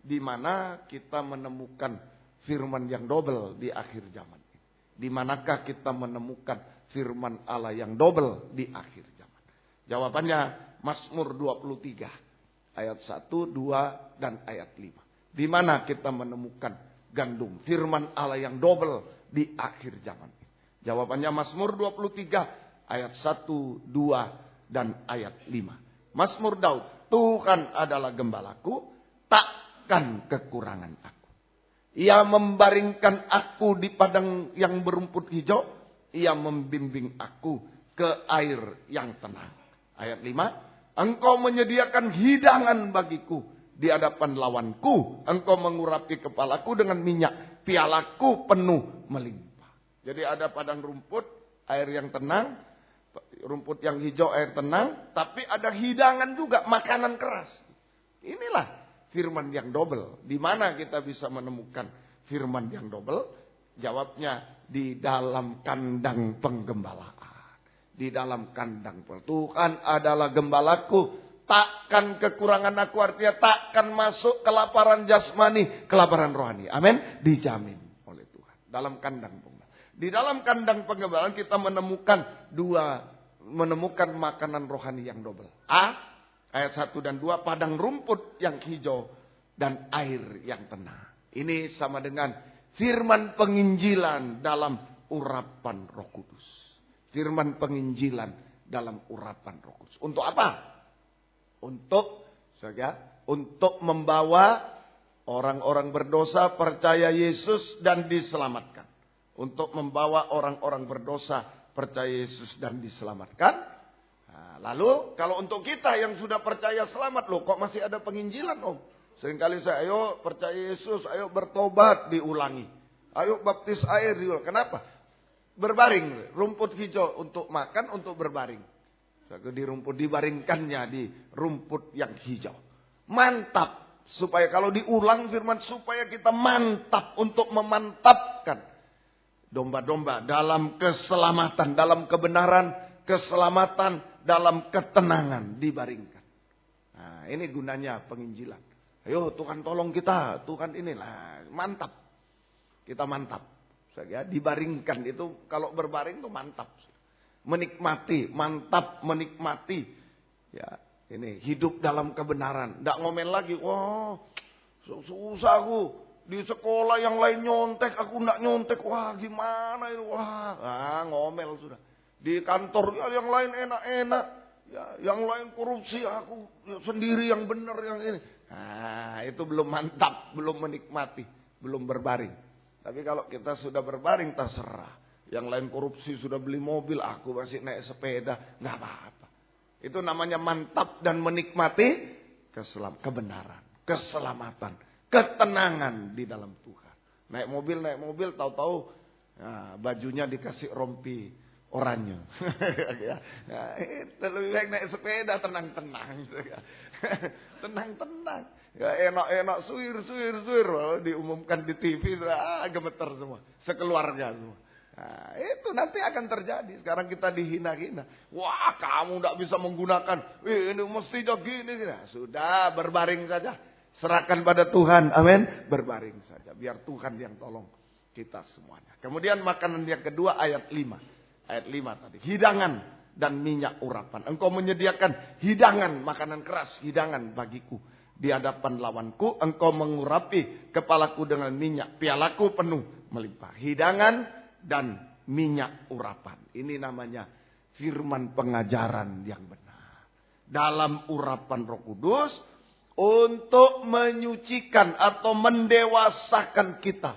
di mana kita menemukan firman yang double di akhir zaman ini? Di manakah kita menemukan firman Allah yang double di akhir zaman? Jawabannya Mazmur 23 ayat 1, 2 dan ayat 5. Di mana kita menemukan gandum firman Allah yang double di akhir zaman ini? Jawabannya Mazmur 23 ayat 1, 2 dan ayat 5. Mazmur Daud, Tuhan adalah gembalaku, takkan kekurangan aku. Ia membaringkan aku di padang yang berumput hijau. Ia membimbing aku ke air yang tenang. Ayat 5. Engkau menyediakan hidangan bagiku di hadapan lawanku. Engkau mengurapi kepalaku dengan minyak. Pialaku penuh melimpah. Jadi ada padang rumput, air yang tenang. Rumput yang hijau, air tenang. Tapi ada hidangan juga, makanan keras. Inilah firman yang double. Di mana kita bisa menemukan firman yang double? Jawabnya di dalam kandang penggembalaan. Di dalam kandang penggembalaan. Tuhan adalah gembalaku, takkan kekurangan aku. Artinya takkan masuk kelaparan jasmani, kelaparan rohani. Amin. Dijamin oleh Tuhan. Dalam kandang penggembalaan. Di dalam kandang penggembalaan kita menemukan makanan rohani yang double. Ayat 1 dan 2, padang rumput yang hijau dan air yang tenang. Ini sama dengan firman penginjilan dalam urapan Roh Kudus. Firman penginjilan dalam urapan Roh Kudus. Untuk apa? Untuk membawa orang-orang berdosa percaya Yesus dan diselamatkan. Untuk membawa orang-orang berdosa percaya Yesus dan diselamatkan. Nah, lalu kalau untuk kita yang sudah percaya selamat, loh kok masih ada penginjilan om? Seringkali saya, ayo percaya Yesus, ayo bertobat, diulangi. Ayo baptis air, diulangi. Kenapa? Berbaring, rumput hijau untuk makan, untuk berbaring. Di rumput, dibaringkannya di rumput yang hijau. Mantap, supaya kalau diulang firman, supaya kita mantap untuk memantapkan domba-domba dalam keselamatan, dalam kebenaran, keselamatan, dalam ketenangan dibaringkan. Nah, ini gunanya penginjilan. Ayo Tuhan tolong kita, Tuhan inilah mantap. Kita mantap. Dibaringkan itu kalau berbaring itu mantap. Menikmati, mantap menikmati. Ya, ini hidup dalam kebenaran. Enggak ngomel lagi, wah susah aku. Di sekolah yang lain nyontek, aku enggak nyontek. Wah gimana itu, wah ngomel sudah. Di kantor ya, yang lain enak-enak. Ya, yang lain korupsi, aku sendiri yang benar yang ini. Nah, itu belum mantap, belum menikmati, belum berbaring. Tapi kalau kita sudah berbaring terserah. Yang lain korupsi sudah beli mobil, aku masih naik sepeda, nggak apa-apa. Itu namanya mantap dan menikmati kebenaran, keselamatan, ketenangan di dalam Tuhan. Naik mobil, tahu-tahu bajunya dikasih rompi oranye. Ya, itu lebih baik naik sepeda tenang-tenang. Tenang-tenang. Ya, enak-enak suir. Diumumkan di TV, gemeter semua. Sekeluarga semua. Nah, itu nanti akan terjadi. Sekarang kita dihina-hina. Wah, kamu tidak bisa menggunakan. Ini mesti gini. Nah, sudah, berbaring saja. Serahkan pada Tuhan. Amin. Berbaring saja. Biar Tuhan yang tolong kita semuanya. Kemudian makanan yang kedua ayat 5. Ayat 5 tadi. Hidangan dan minyak urapan. Engkau menyediakan hidangan, makanan keras. Hidangan bagiku. Di hadapan lawanku. Engkau mengurapi kepalaku dengan minyak. Pialaku penuh melimpah. Hidangan dan minyak urapan. Ini namanya firman pengajaran yang benar. Dalam urapan Roh Kudus. Untuk menyucikan atau mendewasakan kita.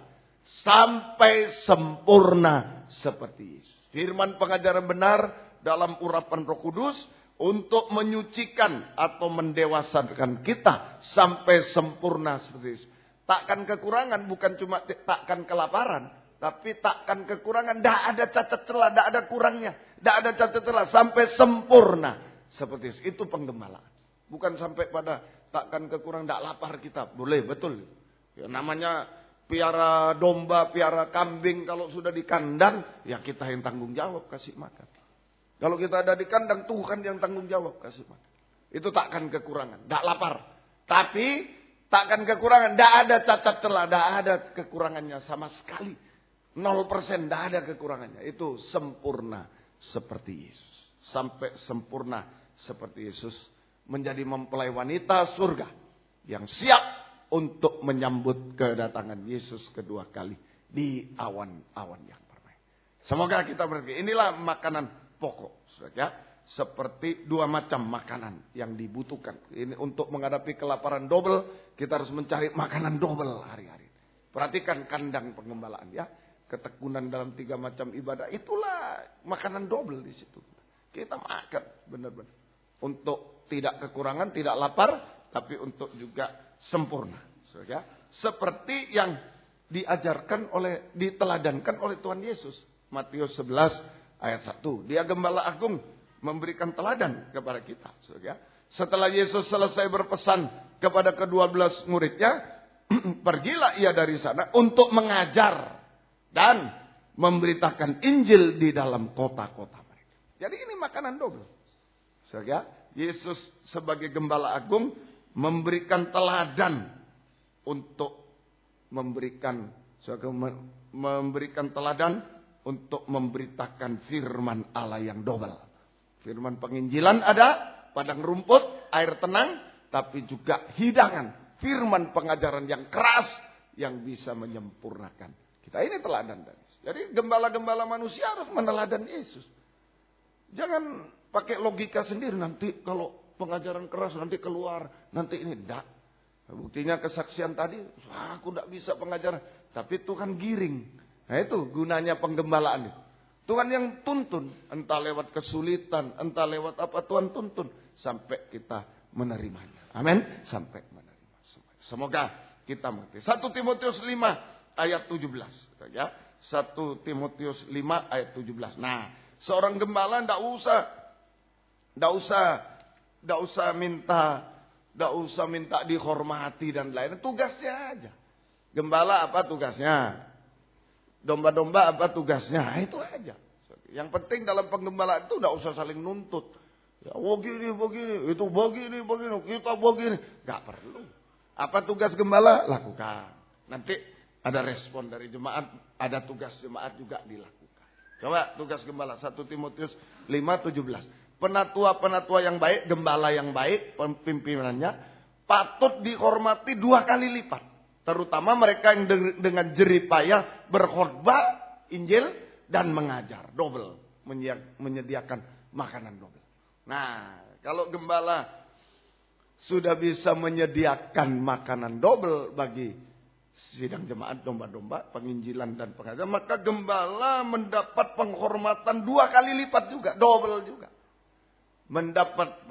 Sampai sempurna seperti Yesus. Firman pengajaran benar dalam urapan Roh Kudus. Untuk menyucikan atau mendewasakan kita. Sampai sempurna seperti Yesus. Takkan kekurangan, bukan cuma takkan kelaparan. Tapi takkan kekurangan, tidak ada cacat celah, tidak ada kurangnya. Tidak ada cacat celah, sampai sempurna. Seperti itu penggembalaan. Bukan sampai pada takkan kekurangan, tidak lapar kita. Boleh, betul. Ya, namanya piara domba, piara kambing, kalau sudah di kandang, ya kita yang tanggung jawab kasih makan. Kalau kita ada di kandang, Tuhan yang tanggung jawab kasih makan. Itu takkan kekurangan, tidak lapar. Tapi takkan kekurangan, tidak ada cacat celah, tidak ada kekurangannya sama sekali. 0%, tidak ada kekurangannya. Itu sempurna seperti Yesus. Sampai sempurna seperti Yesus. Menjadi mempelai wanita surga. Yang siap untuk menyambut kedatangan Yesus kedua kali. Di awan-awan yang permai. Semoga kita berarti. Inilah makanan pokok. Ya. Seperti 2 macam makanan yang dibutuhkan. Ini untuk menghadapi kelaparan double. Kita harus mencari makanan double hari-hari. Perhatikan kandang pengembalaan ya. Ketekunan dalam 3 macam ibadah. Itulah makanan double di situ. Kita makan benar-benar. Untuk tidak kekurangan, tidak lapar. Tapi untuk juga sempurna. Ya. Seperti yang diajarkan diteladankan oleh Tuhan Yesus. Matius 11 ayat 1. Dia gembala agung memberikan teladan kepada kita. Ya. Setelah Yesus selesai berpesan kepada ke-12 muridnya. Pergilah ia dari sana untuk mengajar. Dan memberitakan Injil di dalam kota-kota mereka. Jadi ini makanan double. Ya, Yesus sebagai gembala agung memberikan teladan untuk memberikan teladan untuk memberitakan firman Allah yang double. Firman penginjilan ada, padang rumput, air tenang, tapi juga hidangan. Firman pengajaran yang keras yang bisa menyempurnakan. Kita ini teladan dari Yesus. Jadi gembala-gembala manusia harus meneladan Yesus. Jangan pakai logika sendiri. Nanti kalau pengajaran keras nanti keluar. Nanti ini tidak. Buktinya kesaksian tadi. Aku tidak bisa pengajaran. Tapi Tuhan giring. Nah itu gunanya penggembalaan itu. Tuhan yang tuntun. Entah lewat kesulitan. Entah lewat apa. Tuhan tuntun. Sampai kita menerimanya. Amin. Sampai menerima. Semoga kita mengerti. 1 Timotius 5. Ayat 17. Ya. 1 Timotius 5 ayat 17. Nah, seorang gembala tidak usah minta dihormati dan lain. Tugasnya aja. Gembala apa tugasnya? Domba-domba apa tugasnya? Nah, itu aja. Yang penting dalam penggembalaan itu tidak usah saling nuntut. Ya, begini, itu begini, kita begini. Gak perlu. Apa tugas gembala? Lakukan. Nanti ada respon dari jemaat, ada tugas jemaat juga dilakukan. Coba tugas gembala 1 Timotius 5:17. Penatua-penatua yang baik, gembala yang baik, pimpinannya patut dihormati 2 kali lipat. Terutama mereka yang dengan jerih payah berkhotbah Injil dan mengajar. Double, menyediakan makanan double. Nah, kalau gembala sudah bisa menyediakan makanan double bagi sidang jemaat, domba-domba, penginjilan dan pengajaran, maka gembala mendapat penghormatan 2 kali lipat juga, double juga. Mendapat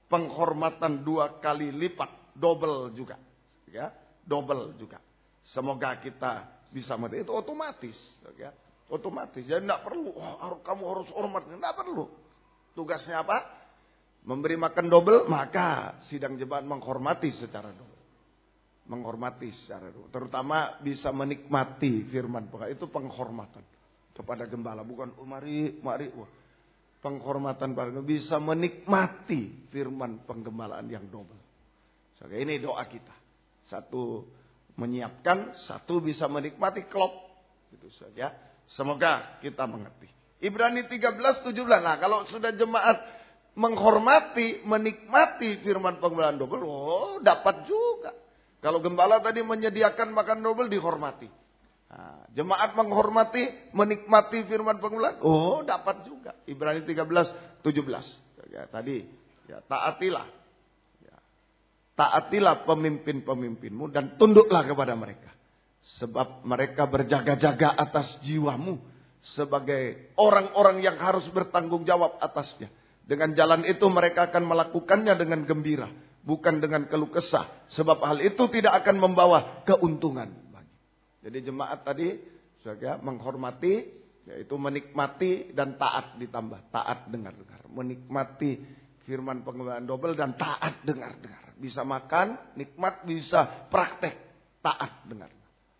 penghormatan 2 kali lipat, double juga. Ya, double juga. Semoga kita bisa mengerti. Itu otomatis. Ya, otomatis. Jadi tidak perlu, kamu harus hormat. Tidak perlu. Tugasnya apa? Memberi makan double, maka sidang jemaat menghormati secara double. Menghormati secara terutama bisa menikmati firman pengajaran. Itu penghormatan kepada gembala, bukan mari penghormatan pada bisa menikmati firman penggembalaan yang double. So, ini doa kita. 1 menyiapkan, 1 bisa menikmati klop gitu saja. Semoga kita mengerti. Ibrani 13:17. Nah, kalau sudah jemaat menghormati, menikmati firman penggembalaan double, dapat juga. Kalau gembala tadi menyediakan makan double, dihormati. Nah, jemaat menghormati, menikmati firman penggembalaan, dapat juga. Ibrani 13:17. Ya, tadi, ya, taatilah. Ya, taatilah pemimpin-pemimpinmu dan tunduklah kepada mereka. Sebab mereka berjaga-jaga atas jiwamu. Sebagai orang-orang yang harus bertanggung jawab atasnya. Dengan jalan itu mereka akan melakukannya dengan gembira. Bukan dengan keluh kesah. Sebab hal itu tidak akan membawa keuntungan. Jadi jemaat tadi menghormati, yaitu menikmati dan taat ditambah. Taat dengar-dengar. Menikmati Firman penggembalaan double dan taat dengar. Bisa makan, nikmat, bisa praktek, taat dengar.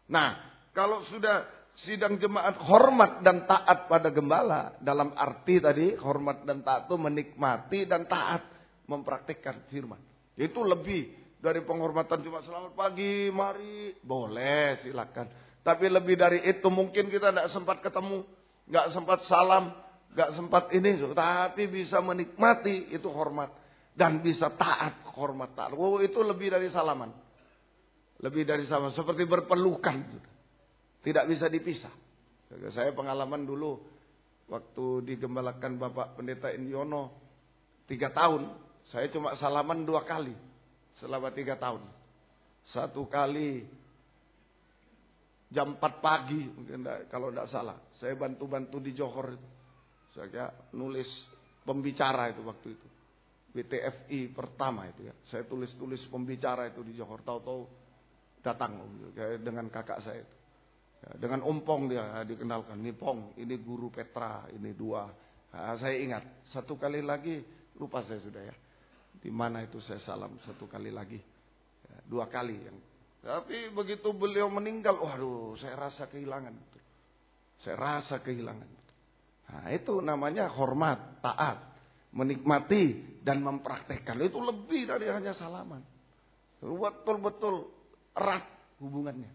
Nah, kalau sudah sidang jemaat hormat dan taat pada gembala, dalam arti tadi hormat dan taat itu menikmati dan taat mempraktikkan firman. Itu lebih dari penghormatan cuma selamat pagi, mari, boleh silakan. Tapi lebih dari itu mungkin kita tidak sempat ketemu, nggak sempat salam, nggak sempat ini, tapi bisa menikmati itu hormat dan bisa taat hormat taat. Oh, itu lebih dari salaman, lebih dari salaman, seperti berpelukan. Tidak bisa dipisah. Saya pengalaman dulu waktu digembalakan Bapak Pendeta Indiono 3 tahun. Saya cuma salaman 2 kali selama 3 tahun. 1 kali jam 4 pagi mungkin kalau tidak salah. Saya bantu-bantu di Johor itu. Saya nulis pembicara itu waktu itu. BTFI pertama itu ya. Saya tulis-tulis pembicara itu di Johor. Tahu-tahu datang dengan kakak saya itu. Dengan Om Pong dia dikenalkan, ini Pong, ini guru Petra, ini 2. Nah, saya ingat, 1 kali lagi, lupa saya sudah ya. Di mana itu saya salam 1 kali lagi, 2 kali. Tapi begitu beliau meninggal, waduh, saya rasa kehilangan. Saya rasa kehilangan. Nah, itu namanya hormat, taat, menikmati dan mempraktekkan. Itu lebih dari hanya salaman. Betul-betul erat hubungannya.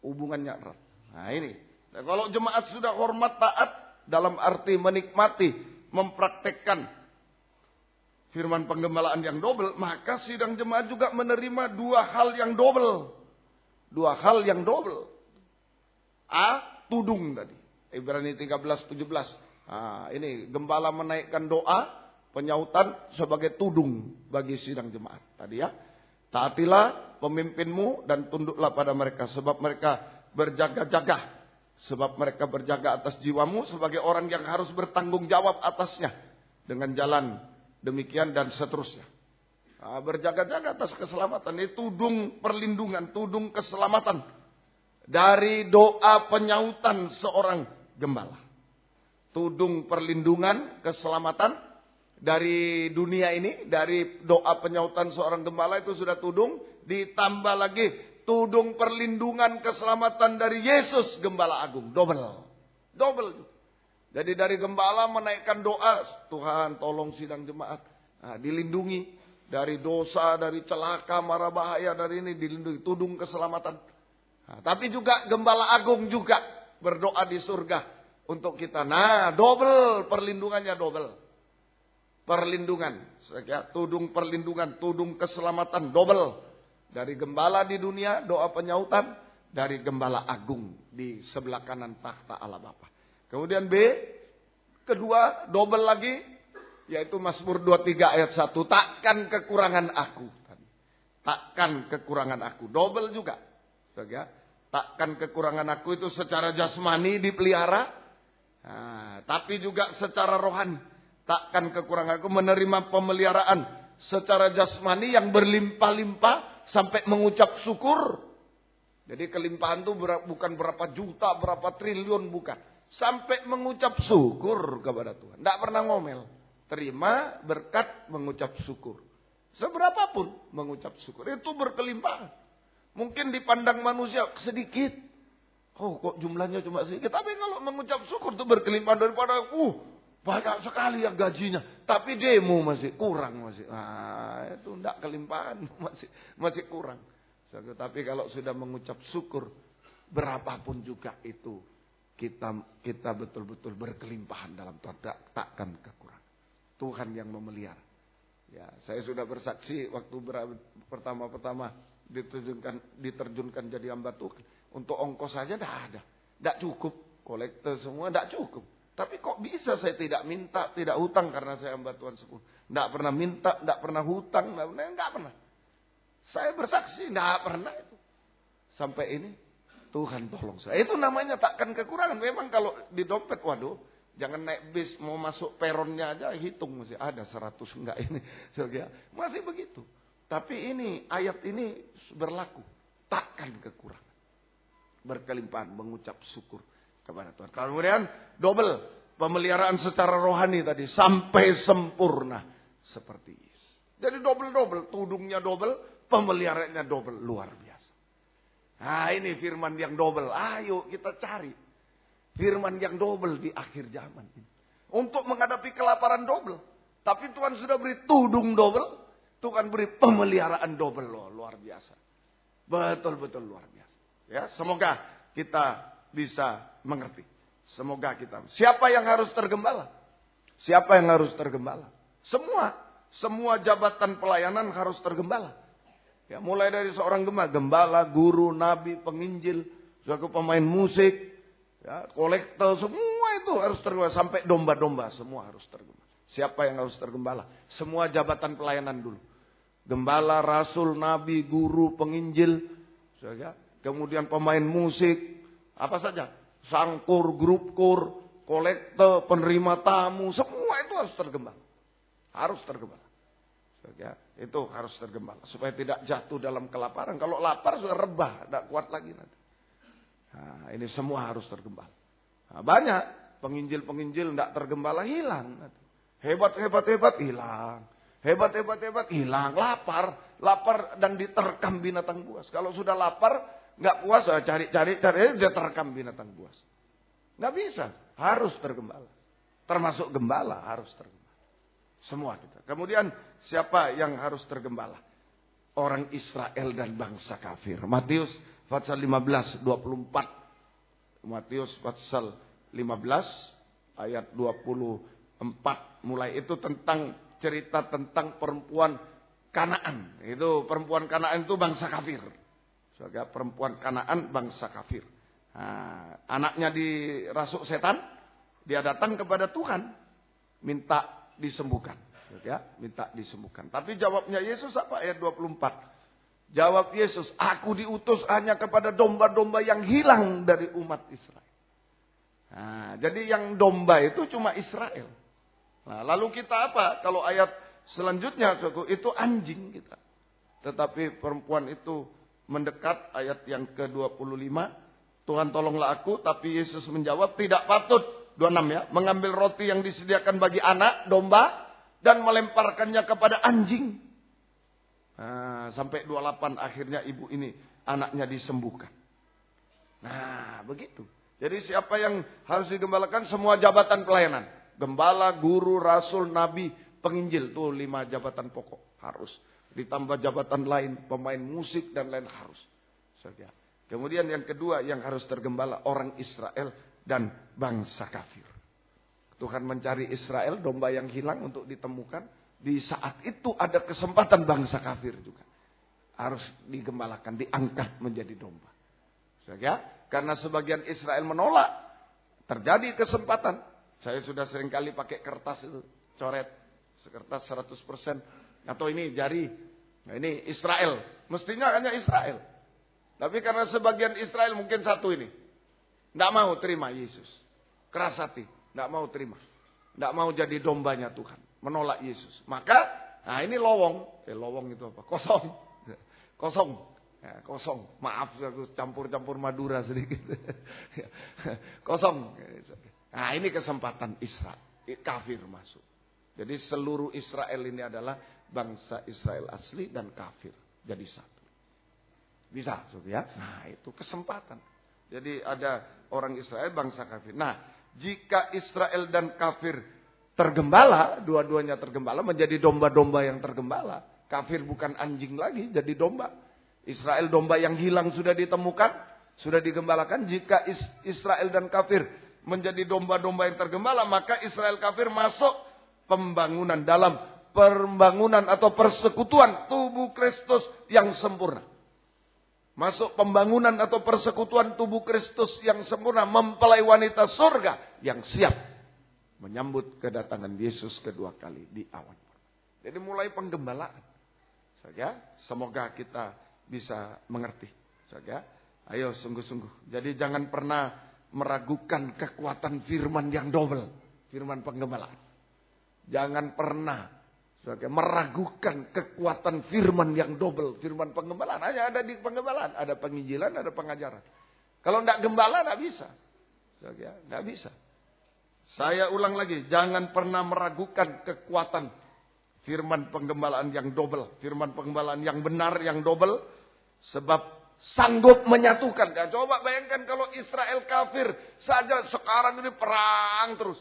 Hubungannya erat. Nah ini, nah, kalau jemaat sudah hormat taat dalam arti menikmati, mempraktekkan firman penggembalaan yang double, maka sidang jemaat juga menerima 2 hal yang double. 2 hal yang double. Tudung tadi. Ibrani 13:17. Nah, ini gembala menaikkan doa, penyautan sebagai tudung bagi sidang jemaat. Tadi ya, taatilah pemimpinmu dan tunduklah pada mereka, sebab mereka berjaga-jaga, sebab mereka berjaga atas jiwamu sebagai orang yang harus bertanggung jawab atasnya dengan jalan demikian dan seterusnya. Nah, berjaga-jaga atas keselamatan ini tudung perlindungan, tudung keselamatan dari doa penyautan seorang gembala. Tudung perlindungan, keselamatan dari dunia ini, dari doa penyautan seorang gembala itu sudah tudung, ditambah lagi tudung perlindungan keselamatan dari Yesus Gembala Agung. Double. Jadi dari gembala menaikkan doa. Tuhan tolong sidang jemaat. Nah, dilindungi dari dosa, dari celaka, mara bahaya, dari ini dilindungi. Tudung keselamatan. Nah, tapi juga Gembala Agung juga berdoa di surga untuk kita. Nah, double perlindungannya double. Perlindungan. Tudung perlindungan, tudung keselamatan double. Dari gembala di dunia, doa penyautan. Dari Gembala Agung di sebelah kanan takhta Allah Bapa. Kemudian B, kedua, double lagi. Yaitu Mazmur 23 ayat 1. Takkan kekurangan aku. Takkan kekurangan aku. Double juga. Takkan kekurangan aku itu secara jasmani dipelihara. Nah, tapi juga secara rohani. Takkan kekurangan aku menerima pemeliharaan secara jasmani yang berlimpah-limpah. Sampai mengucap syukur. Jadi kelimpahan itu bukan berapa juta, berapa triliun, bukan. Sampai mengucap syukur kepada Tuhan. Tidak pernah ngomel. Terima berkat mengucap syukur. Seberapapun mengucap syukur. Itu berkelimpahan. Mungkin dipandang manusia sedikit. Oh kok jumlahnya cuma sedikit. Tapi kalau mengucap syukur itu berkelimpahan daripada banyak sekali ya gajinya. Tapi demo masih kurang. Itu tidak kelimpahan. Masih kurang. Tapi kalau sudah mengucap syukur. Berapapun juga itu. Kita betul-betul berkelimpahan dalam Tuhan. Takkan kekurangan. Tuhan yang memelihara. Ya, saya sudah bersaksi waktu pertama-pertama diterjunkan jadi hamba Tuhan. Untuk ongkos saja tidak ada. Tidak cukup. Kolektor semua tidak cukup. Tapi kok bisa saya tidak minta, tidak hutang karena saya hamba Tuhan sepuh. Tidak pernah minta, tidak pernah hutang, tidak pernah. Saya bersaksi, tidak pernah itu. Sampai ini, Tuhan tolong saya. Itu namanya takkan kekurangan. Memang kalau di dompet, waduh, jangan naik bis, mau masuk peronnya aja, hitung masih ada 100, enggak ini. Masih begitu. Tapi ini, ayat ini berlaku. Takkan kekurangan. Berkelimpahan, mengucap syukur kepada Tuhan. Kemudian double pemeliharaan secara rohani tadi sampai sempurna. seperti Yesus. Jadi double-double, tudungnya double, pemeliharaannya double, luar biasa. Nah ini firman yang double, ayo kita cari. Firman yang double di akhir zaman ini. Untuk menghadapi kelaparan double. Tapi Tuhan sudah beri tudung double, Tuhan beri pemeliharaan double, loh, luar biasa. Betul-betul luar biasa. Ya, semoga kita bisa mengerti. Semoga kita. Siapa yang harus tergembala? Siapa yang harus tergembala? Semua jabatan pelayanan harus tergembala. Ya, mulai dari seorang gembala, guru, nabi, penginjil, suatu pemain musik, ya, kolektor, semua itu harus tergembala. Sampai domba-domba, semua harus tergembala. Siapa yang harus tergembala? Semua jabatan pelayanan dulu. Gembala, rasul, nabi, guru, penginjil, ya, kemudian pemain musik, apa saja, sangkur, grup kur, kolektor, penerima tamu, semua itu harus tergembala. Harus tergembala. Ya, itu harus tergembala supaya tidak jatuh dalam kelaparan. Kalau lapar sudah rebah, tidak kuat lagi nanti. Nah, ini semua harus tergembala. Nah, banyak penginjil-penginjil tidak tergembala hilang. Hebat hilang. Hebat hilang. Lapar dan diterkam binatang buas. Kalau sudah lapar nggak puas, cari dia terkam binatang buas. Nggak bisa, harus tergembala. Termasuk gembala harus tergembala. Semua kita. Kemudian siapa yang harus tergembala? Orang Israel dan bangsa kafir. Matius pasal 15, 24. Matius pasal 15 ayat 24. Mulai itu tentang cerita tentang perempuan Kanaan. Itu perempuan Kanaan itu bangsa kafir. Sebagai perempuan Kanaan bangsa kafir. Nah, anaknya dirasuk setan. Dia datang kepada Tuhan. Minta disembuhkan, ya, minta disembuhkan. Tapi jawabnya Yesus apa? Ayat 24. Jawab Yesus, aku diutus hanya kepada domba-domba yang hilang dari umat Israel. Nah, jadi yang domba itu cuma Israel. Nah, lalu kita apa? Kalau ayat selanjutnya itu anjing kita. Tetapi perempuan itu mendekat, ayat yang ke-25. Tuhan tolonglah aku, tapi Yesus menjawab, tidak patut. 26 ya, mengambil roti yang disediakan bagi anak domba dan melemparkannya kepada anjing. Nah, sampai 28 akhirnya ibu ini anaknya disembuhkan. Nah, begitu. Jadi siapa yang harus digembalakan? Semua jabatan pelayanan. Gembala, guru, rasul, nabi, penginjil. Tuh 5 jabatan pokok harus. Ditambah jabatan lain, pemain musik dan lain harus. Kemudian yang kedua yang harus tergembala orang Israel dan bangsa kafir. Tuhan mencari Israel, domba yang hilang untuk ditemukan. Di saat itu ada kesempatan bangsa kafir juga. Harus digembalakan, diangkat menjadi domba. Ya, karena sebagian Israel menolak, terjadi kesempatan. Saya sudah sering kali pakai kertas itu, coret. Kertas 100%. Atau ini jari. Nah, ini Israel. Mestinya hanya Israel. Tapi karena sebagian Israel mungkin satu ini. Tidak mau terima Yesus. Keras hati. Tidak mau terima. Tidak mau jadi dombanya Tuhan. Menolak Yesus. Maka, nah ini lowong. Lowong itu apa? Kosong. Kosong. Ya, kosong. Maaf, aku campur-campur Madura sedikit. Kosong. Nah ini kesempatan Israel. Kafir masuk. Jadi seluruh Israel ini adalah bangsa Israel asli dan kafir. Jadi satu. Bisa, ya? Nah itu kesempatan. Jadi ada orang Israel, bangsa kafir. Nah, jika Israel dan kafir tergembala, dua-duanya tergembala, menjadi domba-domba yang tergembala. Kafir bukan anjing lagi, jadi domba. Israel domba yang hilang sudah ditemukan, sudah digembalakan. Jika Israel dan kafir menjadi domba-domba yang tergembala, maka Israel kafir masuk pembangunan dalam pembangunan atau persekutuan tubuh Kristus yang sempurna. Masuk pembangunan atau persekutuan tubuh Kristus yang sempurna. Mempelai wanita surga yang siap menyambut kedatangan Yesus kedua kali di awan. Jadi mulai penggembalaan. Semoga kita bisa mengerti. Ayo sungguh-sungguh. Jadi jangan pernah meragukan kekuatan firman yang double. Firman penggembalaan. Jangan pernah meragukan kekuatan firman yang double. Firman penggembalaan. Hanya ada di penggembalaan. Ada penginjilan, ada pengajaran. Kalau tidak gembala, tidak bisa. Tidak bisa. Saya ulang lagi. Jangan pernah meragukan kekuatan Firman penggembalaan yang double. Firman penggembalaan yang benar, yang double. Sebab sanggup menyatukan. Ya, coba bayangkan kalau Israel kafir saja sekarang ini perang terus.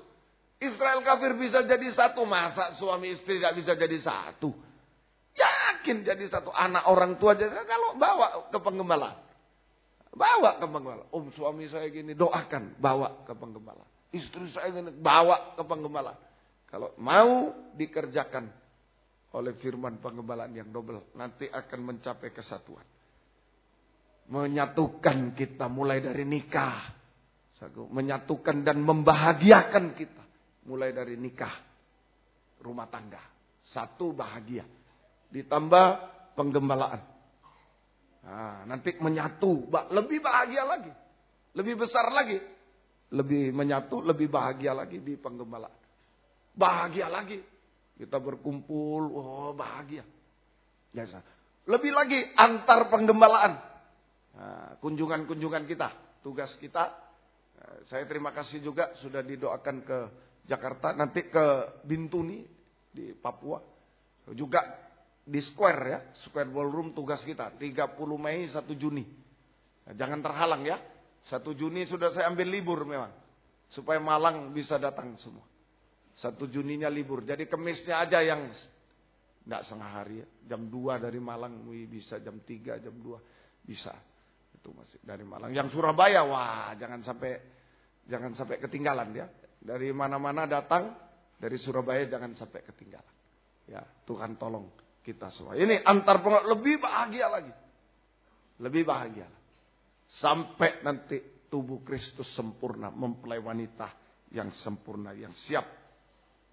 Israel kafir bisa jadi satu. Masa suami istri tidak bisa jadi satu? Yakin jadi satu. Anak orang tua aja kalau bawa ke penggembalaan. Bawa ke penggembalaan. Suami saya gini, doakan. Bawa ke penggembalaan. Istri saya gini, bawa ke penggembalaan. Kalau mau dikerjakan oleh firman penggembalaan yang double, nanti akan mencapai kesatuan. Menyatukan kita mulai dari nikah. Menyatukan dan membahagiakan kita mulai dari nikah. Rumah tangga. Satu bahagia. Ditambah penggembalaan. Nah, nanti menyatu. Lebih bahagia lagi. Lebih besar lagi. Lebih menyatu, lebih bahagia lagi di penggembalaan. Bahagia lagi. Kita berkumpul, bahagia. Biasa. Lebih lagi antar penggembalaan. Nah, kunjungan-kunjungan kita, tugas kita. Saya terima kasih juga sudah didoakan ke Jakarta, nanti ke Bintuni di Papua. Juga di Square ya, Square Ballroom tugas kita. 30 Mei, 1 Juni. Nah, jangan terhalang ya. 1 Juni sudah saya ambil libur memang. Supaya Malang bisa datang semua. 1 Juninya libur. Jadi Kemisnya aja yang enggak setengah hari ya. Jam 2 dari Malang bisa, jam 3, jam 2 bisa. Itu masih dari Malang. Yang Surabaya, wah jangan sampai ketinggalan ya. Dari mana-mana datang, dari Surabaya jangan sampai ketinggalan. Ya, Tuhan tolong kita semua. Ini antar penggembalaan lebih bahagia lagi. Lebih bahagia. Sampai nanti tubuh Kristus sempurna, mempelai wanita yang sempurna, yang siap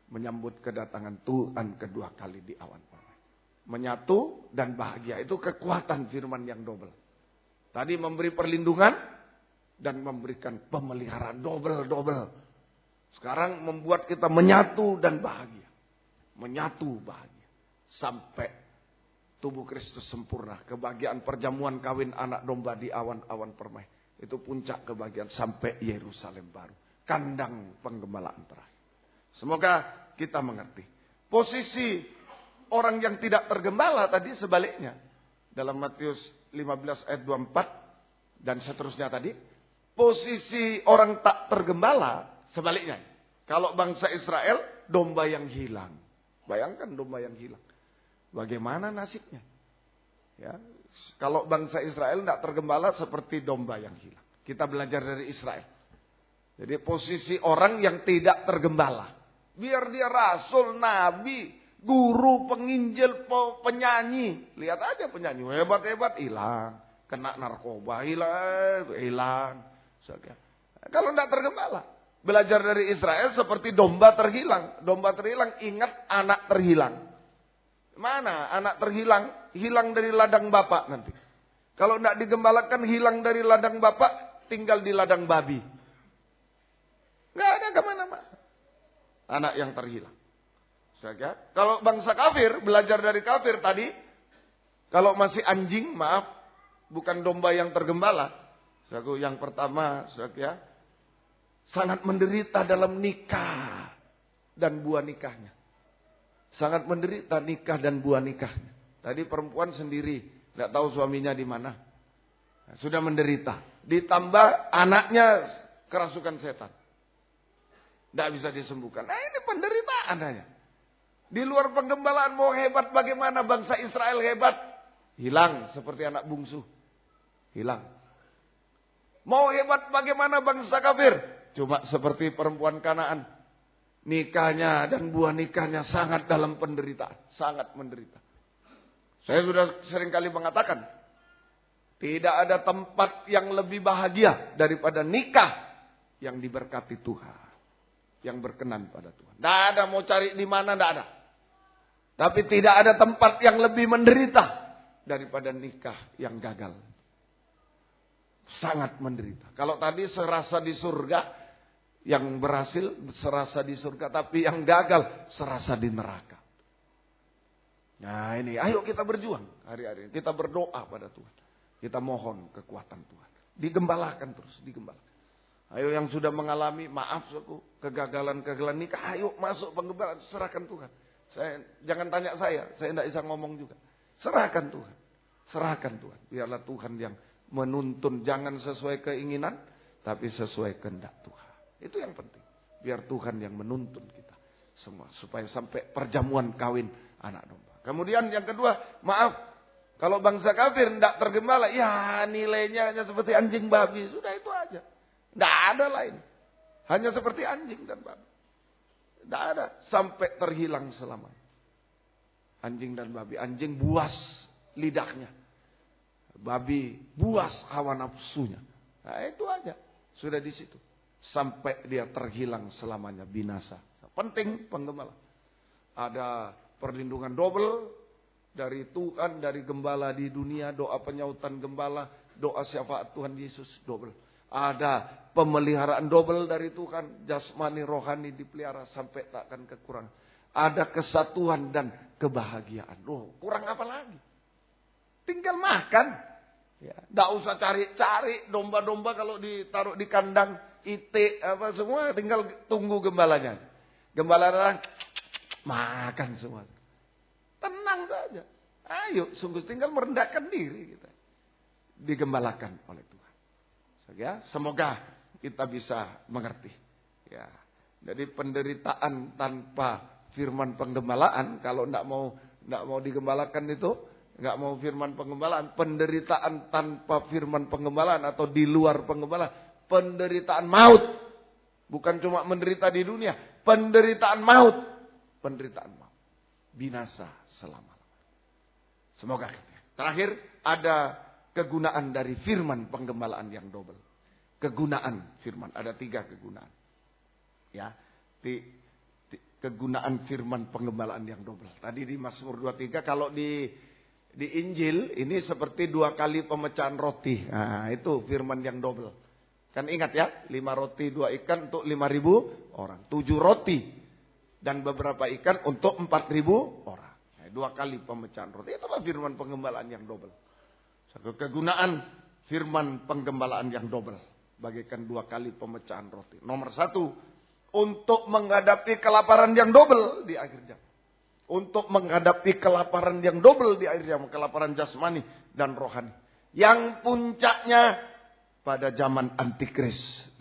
menyambut kedatangan Tuhan kedua kali di awan permai. Menyatu dan bahagia, itu kekuatan firman yang double. Tadi memberi perlindungan dan memberikan pemeliharaan double. Sekarang membuat kita menyatu dan bahagia. Menyatu bahagia. Sampai tubuh Kristus sempurna. Kebahagiaan perjamuan kawin anak domba di awan-awan permai. Itu puncak kebahagiaan sampai Yerusalem baru. Kandang penggembalaan terakhir. Semoga kita mengerti. Posisi orang yang tidak tergembala tadi sebaliknya. Dalam Matius 15 ayat 24 dan seterusnya tadi. Posisi orang tak tergembala sebaliknya. Kalau bangsa Israel, domba yang hilang. Bayangkan domba yang hilang. Bagaimana nasibnya? Ya, kalau bangsa Israel tidak tergembala seperti domba yang hilang. Kita belajar dari Israel. Jadi posisi orang yang tidak tergembala. Biar dia rasul, nabi, guru, penginjil, penyanyi. Lihat aja penyanyi, hebat-hebat, hilang. Kena narkoba, hilang. Kalau tidak tergembala. Belajar dari Israel seperti domba terhilang. Domba terhilang, ingat anak terhilang. Mana anak terhilang? Hilang dari ladang bapak nanti. Kalau tidak digembalakan, hilang dari ladang bapak, tinggal di ladang babi. Nggak ada kemana-mana. Anak yang terhilang. Kalau bangsa kafir, belajar dari kafir tadi. Kalau masih anjing, maaf. Bukan domba yang tergembala. Yang pertama, sangat menderita dalam nikah. Dan buah nikahnya. Sangat menderita nikah dan buah nikahnya. Tadi perempuan sendiri. Tidak tahu suaminya di mana. Sudah menderita. Ditambah anaknya kerasukan setan. Tidak bisa disembuhkan. Nah ini penderitaan hanya. Di luar penggembalaan mau hebat bagaimana bangsa Israel hebat. Hilang seperti anak bungsu. Hilang. Mau hebat bagaimana bangsa kafir. Cuma seperti perempuan Kanaan. Nikahnya dan buah nikahnya sangat dalam penderitaan. Sangat menderita. Saya sudah sering kali mengatakan. Tidak ada tempat yang lebih bahagia daripada nikah yang diberkati Tuhan. Yang berkenan pada Tuhan. Tidak ada mau cari di mana, tidak ada. Tapi tidak ada tempat yang lebih menderita daripada nikah yang gagal. Sangat menderita. Kalau tadi serasa di surga, yang berhasil serasa di surga, tapi yang gagal serasa di neraka. Nah ini, ayo kita berjuang hari-hari. Kita berdoa pada Tuhan. Kita mohon kekuatan Tuhan. Digembalakan terus, digembalakan. Ayo yang sudah mengalami, maaf suku, kegagalan nikah, ayo masuk penggembalaan, serahkan Tuhan. Jangan tanya saya tidak bisa ngomong juga. Serahkan Tuhan. Serahkan Tuhan. Biarlah Tuhan yang menuntun. Jangan sesuai keinginan, tapi sesuai kehendak Tuhan. Itu yang penting. Biar Tuhan yang menuntun kita semua. Supaya sampai perjamuan kawin anak domba. Kemudian yang kedua, maaf. Kalau bangsa kafir tidak tergembala, ya nilainya hanya seperti anjing babi. Sudah itu aja. Tidak ada lain. Hanya seperti anjing dan babi. Tidak ada. Sampai terhilang selamanya. Anjing dan babi. Anjing buas lidahnya. Babi buas hawa nafsunya. Nah itu aja. Sudah di situ. Sampai dia terhilang selamanya. Binasa. Penting penggembala. Ada perlindungan double. Dari Tuhan, dari gembala di dunia. Doa penyautan gembala. Doa syafaat Tuhan Yesus double. Ada pemeliharaan double dari Tuhan. Jasmani rohani dipelihara sampai tak akan kekurangan. Ada kesatuan dan kebahagiaan. Loh, kurang apa lagi? Tinggal makan. Ya, tidak usah cari-cari domba-domba kalau ditaruh di kandang itik apa semua. Tinggal tunggu gembalanya. Gembala datang, makan semua. Tenang saja. Ayo, sungguh tinggal merendahkan diri kita. Digembalakan oleh Tuhan. Ya, semoga kita bisa mengerti. Ya, jadi penderitaan tanpa firman penggembalaan, kalau tidak mau digembalakan itu, nggak mau firman penggembalaan, penderitaan tanpa firman penggembalaan atau di luar penggembalaan, penderitaan maut. Bukan cuma menderita di dunia, penderitaan maut. Penderitaan maut. Binasa selama-lamanya. Semoga. Terakhir, ada kegunaan dari firman penggembalaan yang double. Kegunaan firman. Ada 3 kegunaan. Ya. Kegunaan firman penggembalaan yang double. Tadi di Mazmur 23. Kalau di Injil. Ini seperti 2 kali pemecahan roti. Nah itu firman yang double. Kan ingat ya. 5 roti 2 ikan untuk 5.000 orang. 7 roti. Dan beberapa ikan untuk 4.000 orang. Nah, 2 kali pemecahan roti. Itulah firman penggembalaan yang double. Kegunaan firman penggembalaan yang double. Bagikan 2 kali pemecahan roti. Nomor 1. Untuk menghadapi kelaparan yang double di akhir zaman. Untuk menghadapi kelaparan yang double di akhir zaman. Kelaparan jasmani dan rohani. Yang puncaknya pada zaman antikris.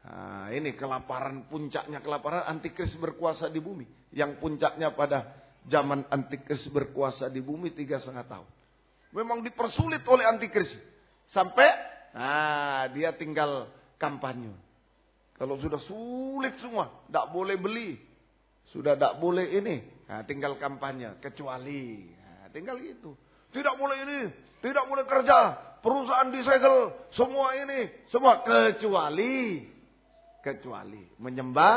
Nah, ini kelaparan, puncaknya kelaparan antikris berkuasa di bumi. Yang puncaknya pada zaman antikris berkuasa di bumi 3,5 tahun. Memang dipersulit oleh antikris. Sampai dia tinggal kampanye. Kalau sudah sulit semua, tidak boleh beli. Sudah tidak boleh ini, tinggal kampanye. Kecuali, tinggal gitu. Tidak boleh ini, tidak boleh kerja. Perusahaan disegel, semua ini. Semua kecuali menyembah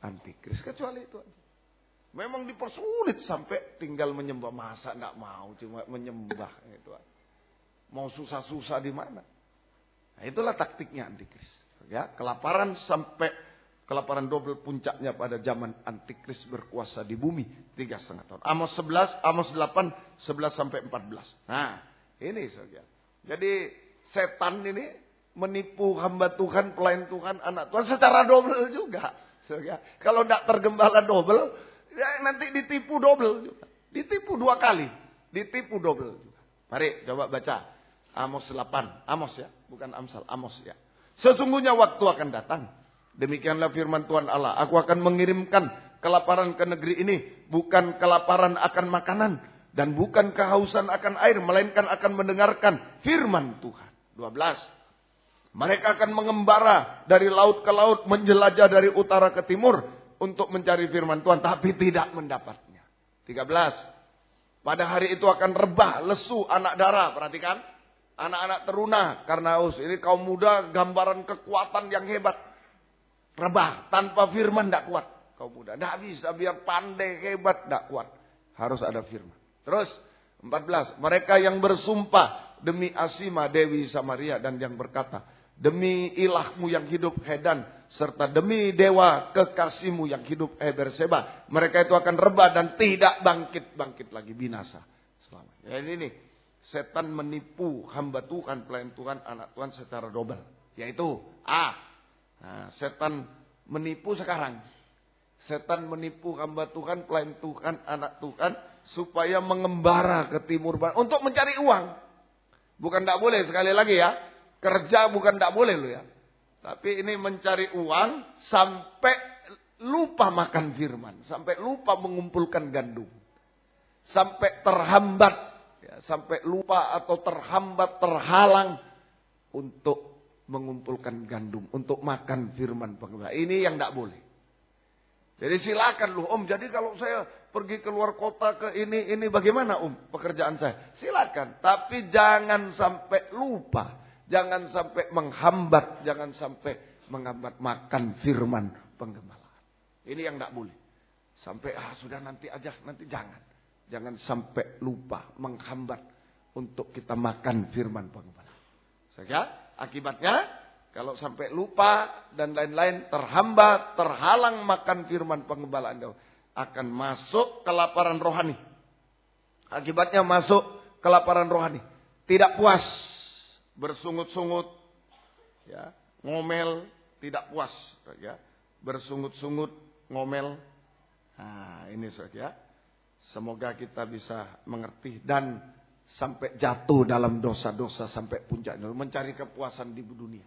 antikris. Kecuali itu aja. Memang dipersulit sampai tinggal menyembah. Masa enggak mau cuma menyembah itu. Mau susah-susah di mana? Nah, itulah taktiknya antikris. Ya, kelaparan double puncaknya pada zaman antikris berkuasa di bumi 3,5 tahun. Amos 11, Amos 8, 11 sampai 14. Nah, ini saja. Jadi setan ini menipu hamba Tuhan, pelayan Tuhan, anak Tuhan secara double juga. Ya, kalau enggak tergembala double, ya, nanti ditipu double juga. Ditipu 2 kali. Ditipu double juga. Mari coba baca. Amos 8. Amos ya. Bukan Amsal. Amos ya. Sesungguhnya waktu akan datang. Demikianlah firman Tuhan Allah. Aku akan mengirimkan kelaparan ke negeri ini. Bukan kelaparan akan makanan. Dan bukan kehausan akan air. Melainkan akan mendengarkan firman Tuhan. 12. Mereka akan mengembara dari laut ke laut. Menjelajah dari utara ke timur. Untuk mencari firman Tuhan. Tapi tidak mendapatnya. 13. Pada hari itu akan rebah, lesu, anak darah. Perhatikan. Anak-anak teruna karena haus. Ini kaum muda gambaran kekuatan yang hebat. Rebah. Tanpa firman tidak kuat. Kaum muda. Tidak bisa biar pandai hebat. Tidak kuat. Harus ada firman. Terus. 14. Mereka yang bersumpah. Demi Asima Dewi Samaria. Dan yang berkata. Demi ilahmu yang hidup Hedan. Serta demi dewa kekasihmu yang hidup Berseba. Mereka itu akan rebah dan tidak bangkit lagi. Binasa. Selamanya. Ya, ini. Setan menipu hamba Tuhan, pelayan Tuhan, anak Tuhan secara double. Yaitu A. Nah, setan menipu sekarang. Setan menipu hamba Tuhan, pelayan Tuhan, anak Tuhan, supaya mengembara ke timur barat untuk mencari uang. Bukan tidak boleh, sekali lagi ya, kerja bukan tidak boleh loh ya. Tapi ini mencari uang sampai lupa makan firman, sampai lupa mengumpulkan gandum, sampai terhambat, ya, sampai lupa atau terhambat, terhalang untuk mengumpulkan gandum, untuk makan firman penggembala. Ini yang tidak boleh. Jadi silakan loh Om, jadi kalau saya pergi keluar kota ke ini bagaimana Om pekerjaan saya? Silakan, tapi jangan sampai lupa, jangan sampai menghambat, jangan sampai menghambat makan firman penggembalaan. Ini yang tidak boleh. Sampai sudah nanti aja, nanti jangan. Jangan sampai lupa, menghambat untuk kita makan firman penggembalaan. Sehingga akibatnya kalau sampai lupa dan lain-lain, terhambat, terhalang makan firman penggembalaan, akan masuk kelaparan rohani. Akibatnya masuk kelaparan rohani. Tidak puas, bersungut-sungut, ya, ngomel, tidak puas, ya, bersungut-sungut, ngomel. Nah, ini ya. Semoga kita bisa mengerti dan sampai jatuh dalam dosa-dosa sampai puncaknya, mencari kepuasan di dunia.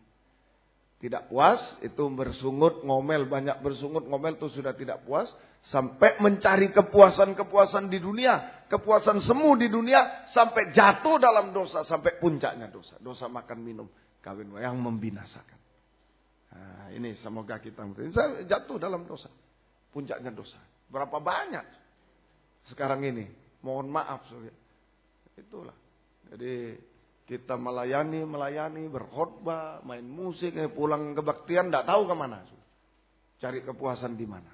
Tidak puas, itu bersungut, ngomel, banyak bersungut, ngomel itu sudah tidak puas. Sampai mencari kepuasan-kepuasan di dunia, kepuasan semu di dunia, sampai jatuh dalam dosa, sampai puncaknya dosa. Dosa makan, minum, kawin yang membinasakan. Nah, ini semoga kita jatuh dalam dosa, puncaknya dosa. Berapa banyak sekarang ini, mohon maaf. Itulah, jadi kita melayani, berkhotbah, main musik, pulang kebaktian, tidak tahu kemana. Cari kepuasan di mana?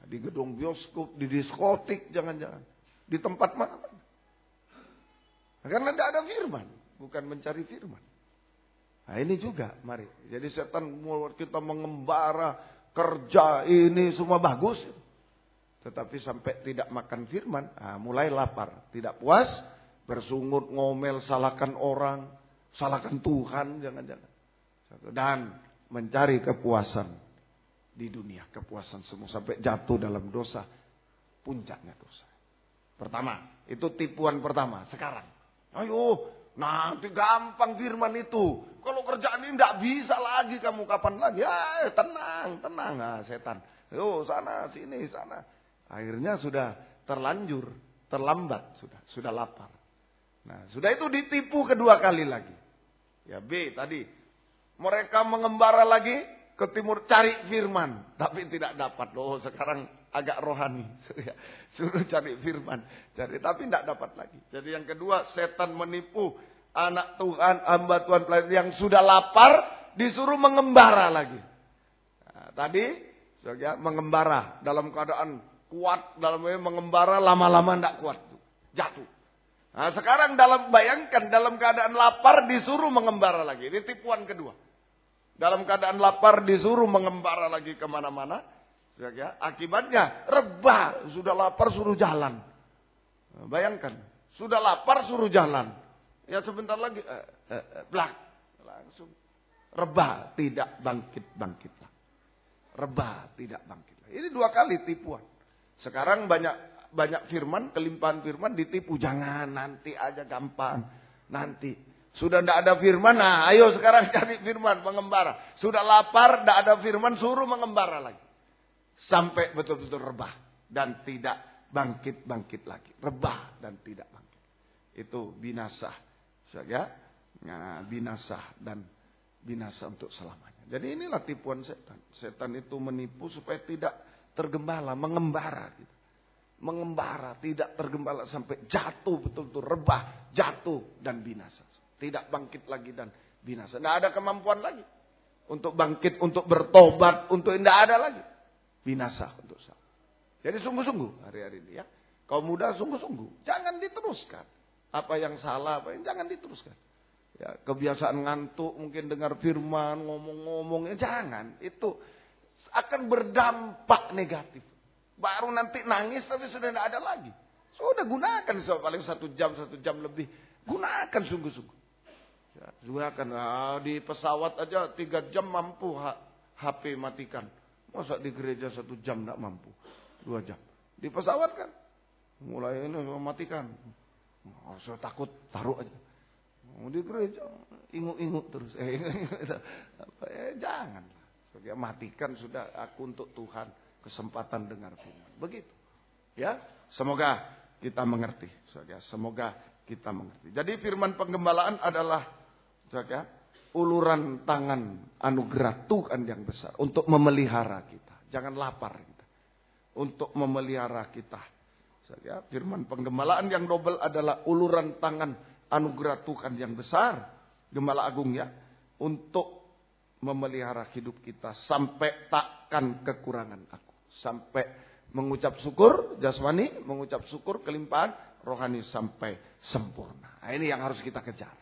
Di gedung bioskop, di diskotik, jangan-jangan. Di tempat mana? Karena tidak ada firman, bukan mencari firman. Nah ini juga, mari. Jadi setan mau kita mengembara, kerja ini semua bagus. Tetapi sampai tidak makan firman, mulai lapar, tidak puas, bersungut, ngomel, salahkan orang, salahkan Tuhan, jangan-jangan. Dan mencari kepuasan di dunia, kepuasan semua, sampai jatuh dalam dosa, puncaknya dosa. Pertama, itu tipuan pertama, sekarang. Ayo, nanti gampang firman itu. Kalau kerjaan ini tidak bisa lagi, kamu kapan lagi? Tenang, setan. Yo, sana, sini, sana. Akhirnya sudah terlanjur, terlambat, sudah lapar. Nah, sudah itu ditipu kedua kali lagi. Ya B tadi. Mereka mengembara lagi ke timur cari firman. Tapi tidak dapat. Oh sekarang agak rohani. Suruh cari firman. Tapi tidak dapat lagi. Jadi yang kedua setan menipu anak Tuhan, hamba Tuhan yang sudah lapar. Disuruh mengembara lagi. Nah, tadi mengembara dalam keadaan kuat. Mengembara lama-lama tidak kuat. Jatuh. Nah sekarang bayangkan dalam keadaan lapar disuruh mengembara lagi. Ini tipuan kedua. Dalam keadaan lapar disuruh mengembara lagi kemana-mana. Ya, akibatnya rebah. Sudah lapar suruh jalan. Bayangkan. Sudah lapar suruh jalan. Ya sebentar lagi. Langsung. Rebah tidak bangkit-bangkitlah. Rebah tidak bangkitlah. Ini dua kali tipuan. Sekarang banyak firman, kelimpahan firman ditipu. Jangan, nanti aja gampang. Nanti. Sudah tidak ada firman, nah ayo sekarang cari firman, mengembara. Sudah lapar, tidak ada firman, suruh mengembara lagi. Sampai betul-betul rebah. Dan tidak bangkit-bangkit lagi. Rebah dan tidak bangkit. Itu binasa. Nah, binasa dan binasa untuk selamanya. Jadi inilah tipuan setan. Setan itu menipu supaya tidak tergembala, mengembara gitu. Mengembara, tidak tergembala sampai jatuh betul-betul rebah, jatuh dan binasa. Tidak bangkit lagi dan binasa. Tidak ada kemampuan lagi untuk bangkit, untuk bertobat, untuk tidak ada lagi. Binasa untuk salah. Jadi sungguh-sungguh hari-hari ini ya. Kaum muda sungguh-sungguh, jangan diteruskan. Apa yang salah, jangan diteruskan. Ya, kebiasaan ngantuk, mungkin dengar firman, ngomong-ngomong, jangan. Itu akan berdampak negatif. Baru nanti nangis tapi sudah tidak ada lagi. Sudah gunakan paling 1 jam lebih. Gunakan sungguh-sungguh. Ya, gunakan. Di pesawat aja 3 jam mampu HP matikan. Masa di gereja 1 jam tidak mampu, 2 jam. Di pesawat kan, mulai ini matikan. Saya takut, taruh aja. Di gereja ingu-ingu terus. Jangan. Matikan sudah, aku untuk Tuhan kesempatan dengar firman. Begitu. Ya, semoga kita mengerti. Semoga kita mengerti. Jadi firman penggembalaan adalah uluran tangan anugerah Tuhan yang besar untuk memelihara kita. Jangan lapar kita. Untuk memelihara kita. Firman penggembalaan yang double adalah uluran tangan anugerah Tuhan yang besar. Gembala agung ya. Untuk memelihara hidup kita sampai takkan kekurangan aku. Sampai mengucap syukur jasmani, mengucap syukur kelimpahan rohani sampai sempurna. Nah, ini yang harus kita kejar.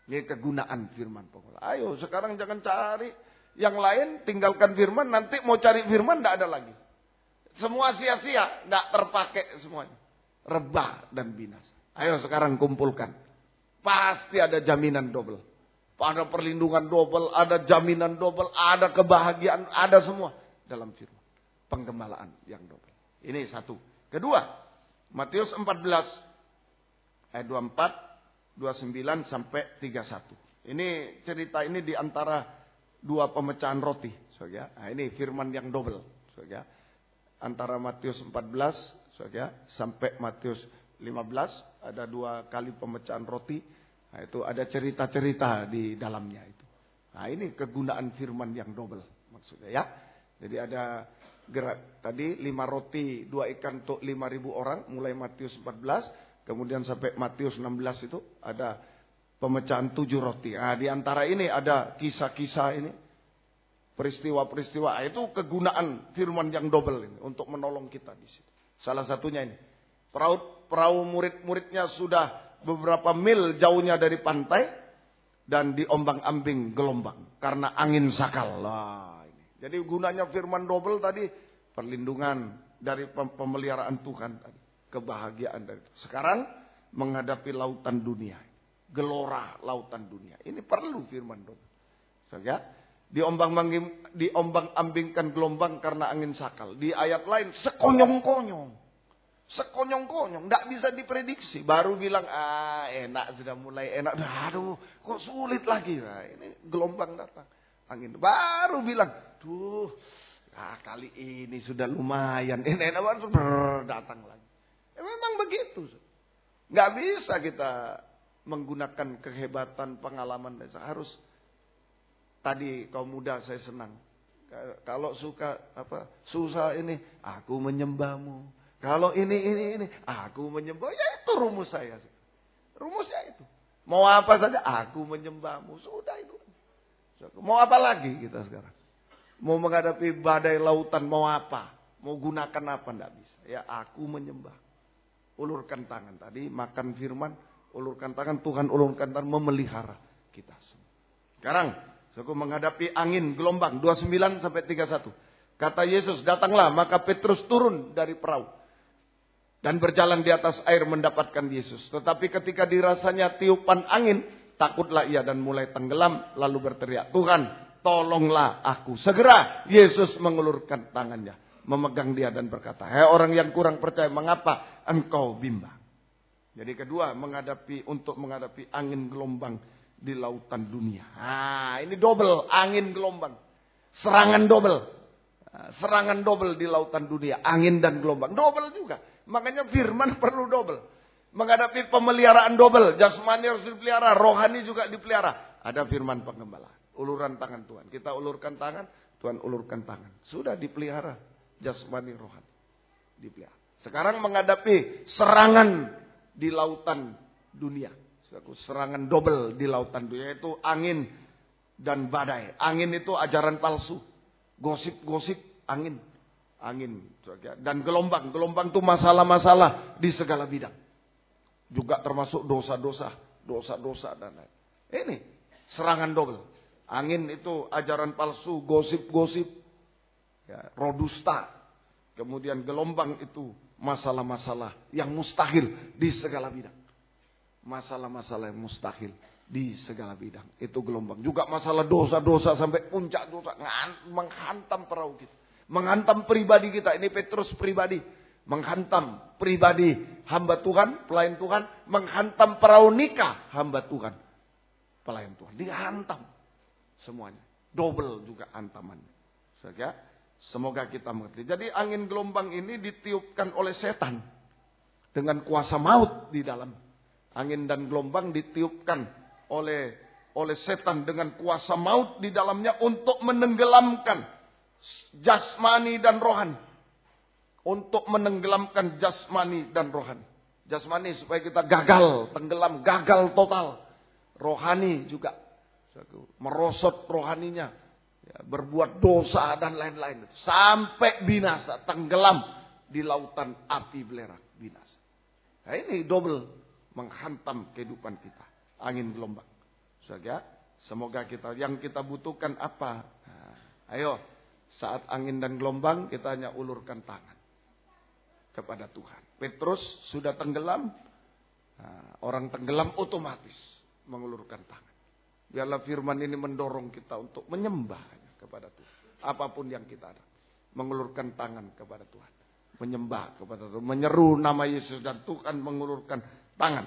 Ini kegunaan firman penggembalaan. Ayo sekarang jangan cari yang lain, tinggalkan firman, nanti mau cari firman tidak ada lagi. Semua sia-sia, tidak terpakai semuanya. Rebah dan binasa. Ayo sekarang kumpulkan. Pasti ada jaminan double. Ada perlindungan double, ada jaminan double, ada kebahagiaan, ada semua dalam firman. Penggembalaan yang double. Ini satu. Kedua, Matius 14 ayat 24, 29 sampai 31. Ini cerita ini di antara 2 pemecahan roti. Nah, ini firman yang double. Antara Matius 14 sampai Matius 15 ada 2 kali pemecahan roti. Nah, itu ada cerita-cerita di dalamnya itu. Nah, ini kegunaan firman yang double maksudnya ya. Jadi ada gerak tadi 5 roti 2 ikan untuk 5.000 orang mulai Matius 14 kemudian sampai Matius 16 itu ada pemecahan 7 roti. Nah, di antara ini ada kisah-kisah ini peristiwa-peristiwa. Nah, itu kegunaan firman yang double ini untuk menolong kita di situ. Salah satunya ini perahu murid-muridnya sudah beberapa mil jauhnya dari pantai dan diombang-ambing gelombang karena angin sakal. Nah, ini. Jadi gunanya firman double tadi perlindungan dari pemeliharaan Tuhan tadi, kebahagiaan dari itu. Sekarang menghadapi lautan dunia, gelora lautan dunia. Ini perlu firman double. Diombang-ambingkan gelombang karena angin sakal. Di ayat lain sekonyong-konyong. Sekonyong-konyong, tidak bisa diprediksi. Baru bilang, enak, sudah mulai enak. Aduh, kok sulit lagi. Nah, ini gelombang datang. Angin baru bilang, kali ini sudah lumayan. Ini enak banget, datang lagi. Memang begitu. Nggak bisa kita menggunakan kehebatan, pengalaman. Harus, tadi kaum muda saya senang. Kalau susah ini, aku menyembahmu. Kalau ini, aku menyembah. Ya itu rumus saya. Rumusnya itu. Mau apa saja, aku menyembahmu. Sudah itu. Mau apa lagi kita sekarang? Mau menghadapi badai lautan, mau apa? Mau gunakan apa? Tidak bisa. Ya aku menyembah. Ulurkan tangan tadi, makan firman. Ulurkan tangan, Tuhan ulurkan tangan, memelihara kita semua. Sekarang, aku menghadapi angin, gelombang, 29 sampai 31. Kata Yesus, datanglah, maka Petrus turun dari perahu. Dan berjalan di atas air mendapatkan Yesus. Tetapi ketika dirasanya tiupan angin, takutlah ia dan mulai tenggelam. Lalu berteriak, Tuhan tolonglah aku. Segera Yesus mengulurkan tangannya. Memegang dia dan berkata, hei orang yang kurang percaya, mengapa engkau bimbang? Jadi kedua, untuk menghadapi angin gelombang di lautan dunia. Nah, ini double, angin gelombang. Serangan double. Serangan double di lautan dunia. Angin dan gelombang. Double juga. Makanya firman perlu double. Menghadapi pemeliharaan double. Jasmani harus dipelihara. Rohani juga dipelihara. Ada firman penggembalaan. Uluran tangan Tuhan. Kita ulurkan tangan. Tuhan ulurkan tangan. Sudah dipelihara. Jasmani rohani. Dipelihara. Sekarang menghadapi serangan di lautan dunia. Serangan double di lautan dunia. Itu angin dan badai. Angin itu ajaran palsu. Gosip-gosip angin. Angin dan gelombang itu masalah-masalah di segala bidang, juga termasuk dosa-dosa dan lain. Ini serangan double. Angin itu ajaran palsu, gosip-gosip, roh dusta. Kemudian gelombang itu masalah-masalah yang mustahil di segala bidang. Masalah-masalah yang mustahil di segala bidang. Itu gelombang. Juga masalah dosa-dosa sampai puncak dosa menghantam perahu kita. Menghantam pribadi kita. Ini Petrus pribadi. Menghantam pribadi hamba Tuhan, pelayan Tuhan. Menghantam perahu nikah hamba Tuhan, pelayan Tuhan. Dihantam semuanya. Double juga hantamannya. Saudara, semoga kita mengerti. Jadi angin gelombang ini ditiupkan oleh setan. Dengan kuasa maut di dalam. Angin dan gelombang ditiupkan oleh setan dengan kuasa maut di dalamnya untuk menenggelamkan jasmani dan rohani. Untuk menenggelamkan jasmani dan rohani. Jasmani supaya kita gagal, tenggelam, gagal total. Rohani juga. Merosot rohaninya. Ya, berbuat dosa dan lain-lain. Sampai binasa, tenggelam di lautan api belerang. Binasa. Nah ini double menghantam kehidupan kita. Angin gelombang. Saudara, semoga yang kita butuhkan apa? Nah, ayo, saat angin dan gelombang kita hanya ulurkan tangan kepada Tuhan. Petrus sudah tenggelam. Nah, orang tenggelam otomatis mengulurkan tangan. Biarlah firman ini mendorong kita untuk menyembah kepada Tuhan. Apapun yang kita ada. Mengulurkan tangan kepada Tuhan. Menyembah kepada Tuhan. Menyeru nama Yesus dan Tuhan mengulurkan tangan.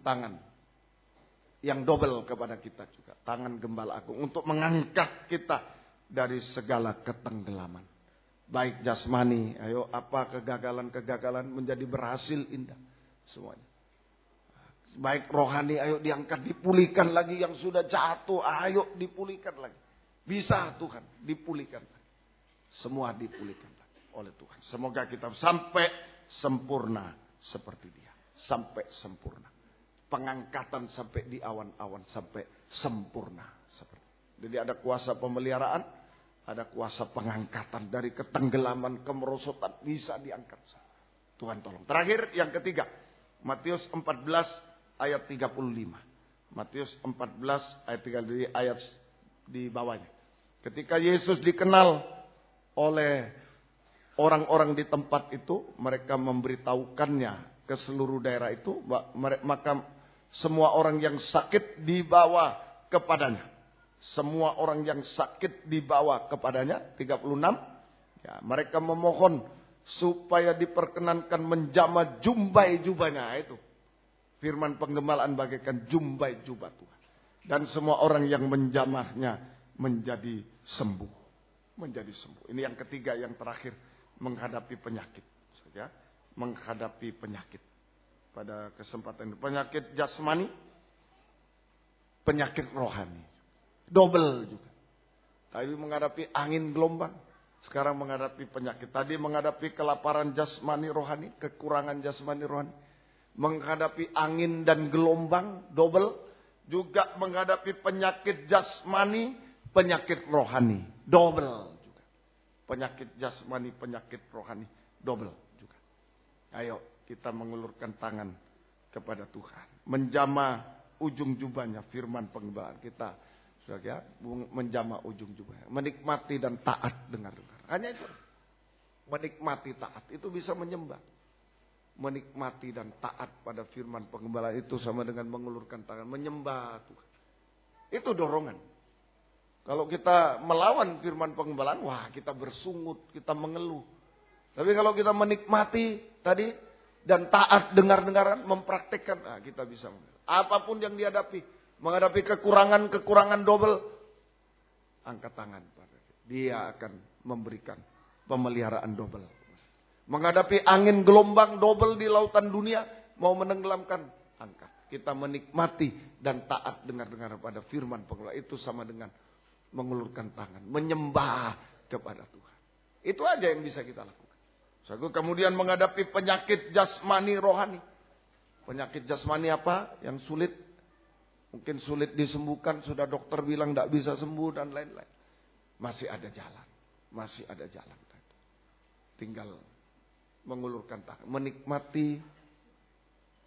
Tangan yang double kepada kita juga. Tangan Gembala Agung untuk mengangkat kita dari segala ketenggelaman. Baik jasmani, ayo apa kegagalan-kegagalan menjadi berhasil indah semuanya. Baik rohani, ayo diangkat, dipulihkan lagi yang sudah jatuh, ayo dipulihkan lagi. Bisa Tuhan, dipulihkan lagi. Semua dipulihkan lagi oleh Tuhan. Semoga kita sampai sempurna seperti Dia. Sampai sempurna. Pengangkatan sampai di awan-awan sampai sempurna seperti. Jadi ada kuasa pemeliharaan, ada kuasa pengangkatan dari ketenggelaman, kemerosotan bisa diangkat. Tuhan tolong. Terakhir yang ketiga, Matius 14 ayat 35. Matius 14 ayat 35 ayat di bawahnya. Ketika Yesus dikenal oleh orang-orang di tempat itu, mereka memberitahukannya ke seluruh daerah itu, maka semua orang yang sakit dibawa kepadanya. Semua orang yang sakit dibawa kepadanya. 36. Ya, mereka memohon supaya diperkenankan menjamah jumbai-jubahnya. Itu firman penggembalaan bagaikan jumbai jubah Tuhan. Dan semua orang yang menjamahnya menjadi sembuh. Menjadi sembuh. Ini yang ketiga, yang terakhir. Menghadapi penyakit. Ya, menghadapi penyakit. Pada kesempatan ini. Penyakit jasmani. Penyakit rohani. Double juga. Tadi menghadapi angin gelombang. Sekarang menghadapi penyakit. Tadi menghadapi kelaparan jasmani rohani. Kekurangan jasmani rohani. Menghadapi angin dan gelombang. Double. Juga menghadapi penyakit jasmani. Penyakit rohani. Double juga. Penyakit jasmani, penyakit rohani. Double juga. Ayo kita mengulurkan tangan kepada Tuhan. Menjamah ujung jubahnya. Firman penggembalaan kita. Ya, menjamah ujung jubahnya. Menikmati dan taat dengar-dengar. Hanya itu. Menikmati taat. Itu bisa menyembah. Menikmati dan taat pada firman penggembalaan itu sama dengan mengulurkan tangan. Menyembah Tuhan. Itu dorongan. Kalau kita melawan firman penggembalaan, wah kita bersungut, kita mengeluh. Tapi kalau kita menikmati tadi dan taat dengar-dengaran, mempraktekkan, nah, kita bisa. Apapun yang dihadapi. Menghadapi kekurangan double. Angkat tangan. Dia akan memberikan pemeliharaan double. Menghadapi angin gelombang double di lautan dunia. Mau menenggelamkan. Angkat. Kita menikmati dan taat dengar-dengar pada firman penggembalaan. Itu sama dengan mengulurkan tangan. Menyembah kepada Tuhan. Itu aja yang bisa kita lakukan. Kemudian menghadapi penyakit jasmani rohani. Penyakit jasmani apa? Yang sulit. Mungkin sulit disembuhkan, sudah dokter bilang tidak bisa sembuh dan lain-lain. Masih ada jalan. Masih ada jalan. Tinggal mengulurkan tangan. Menikmati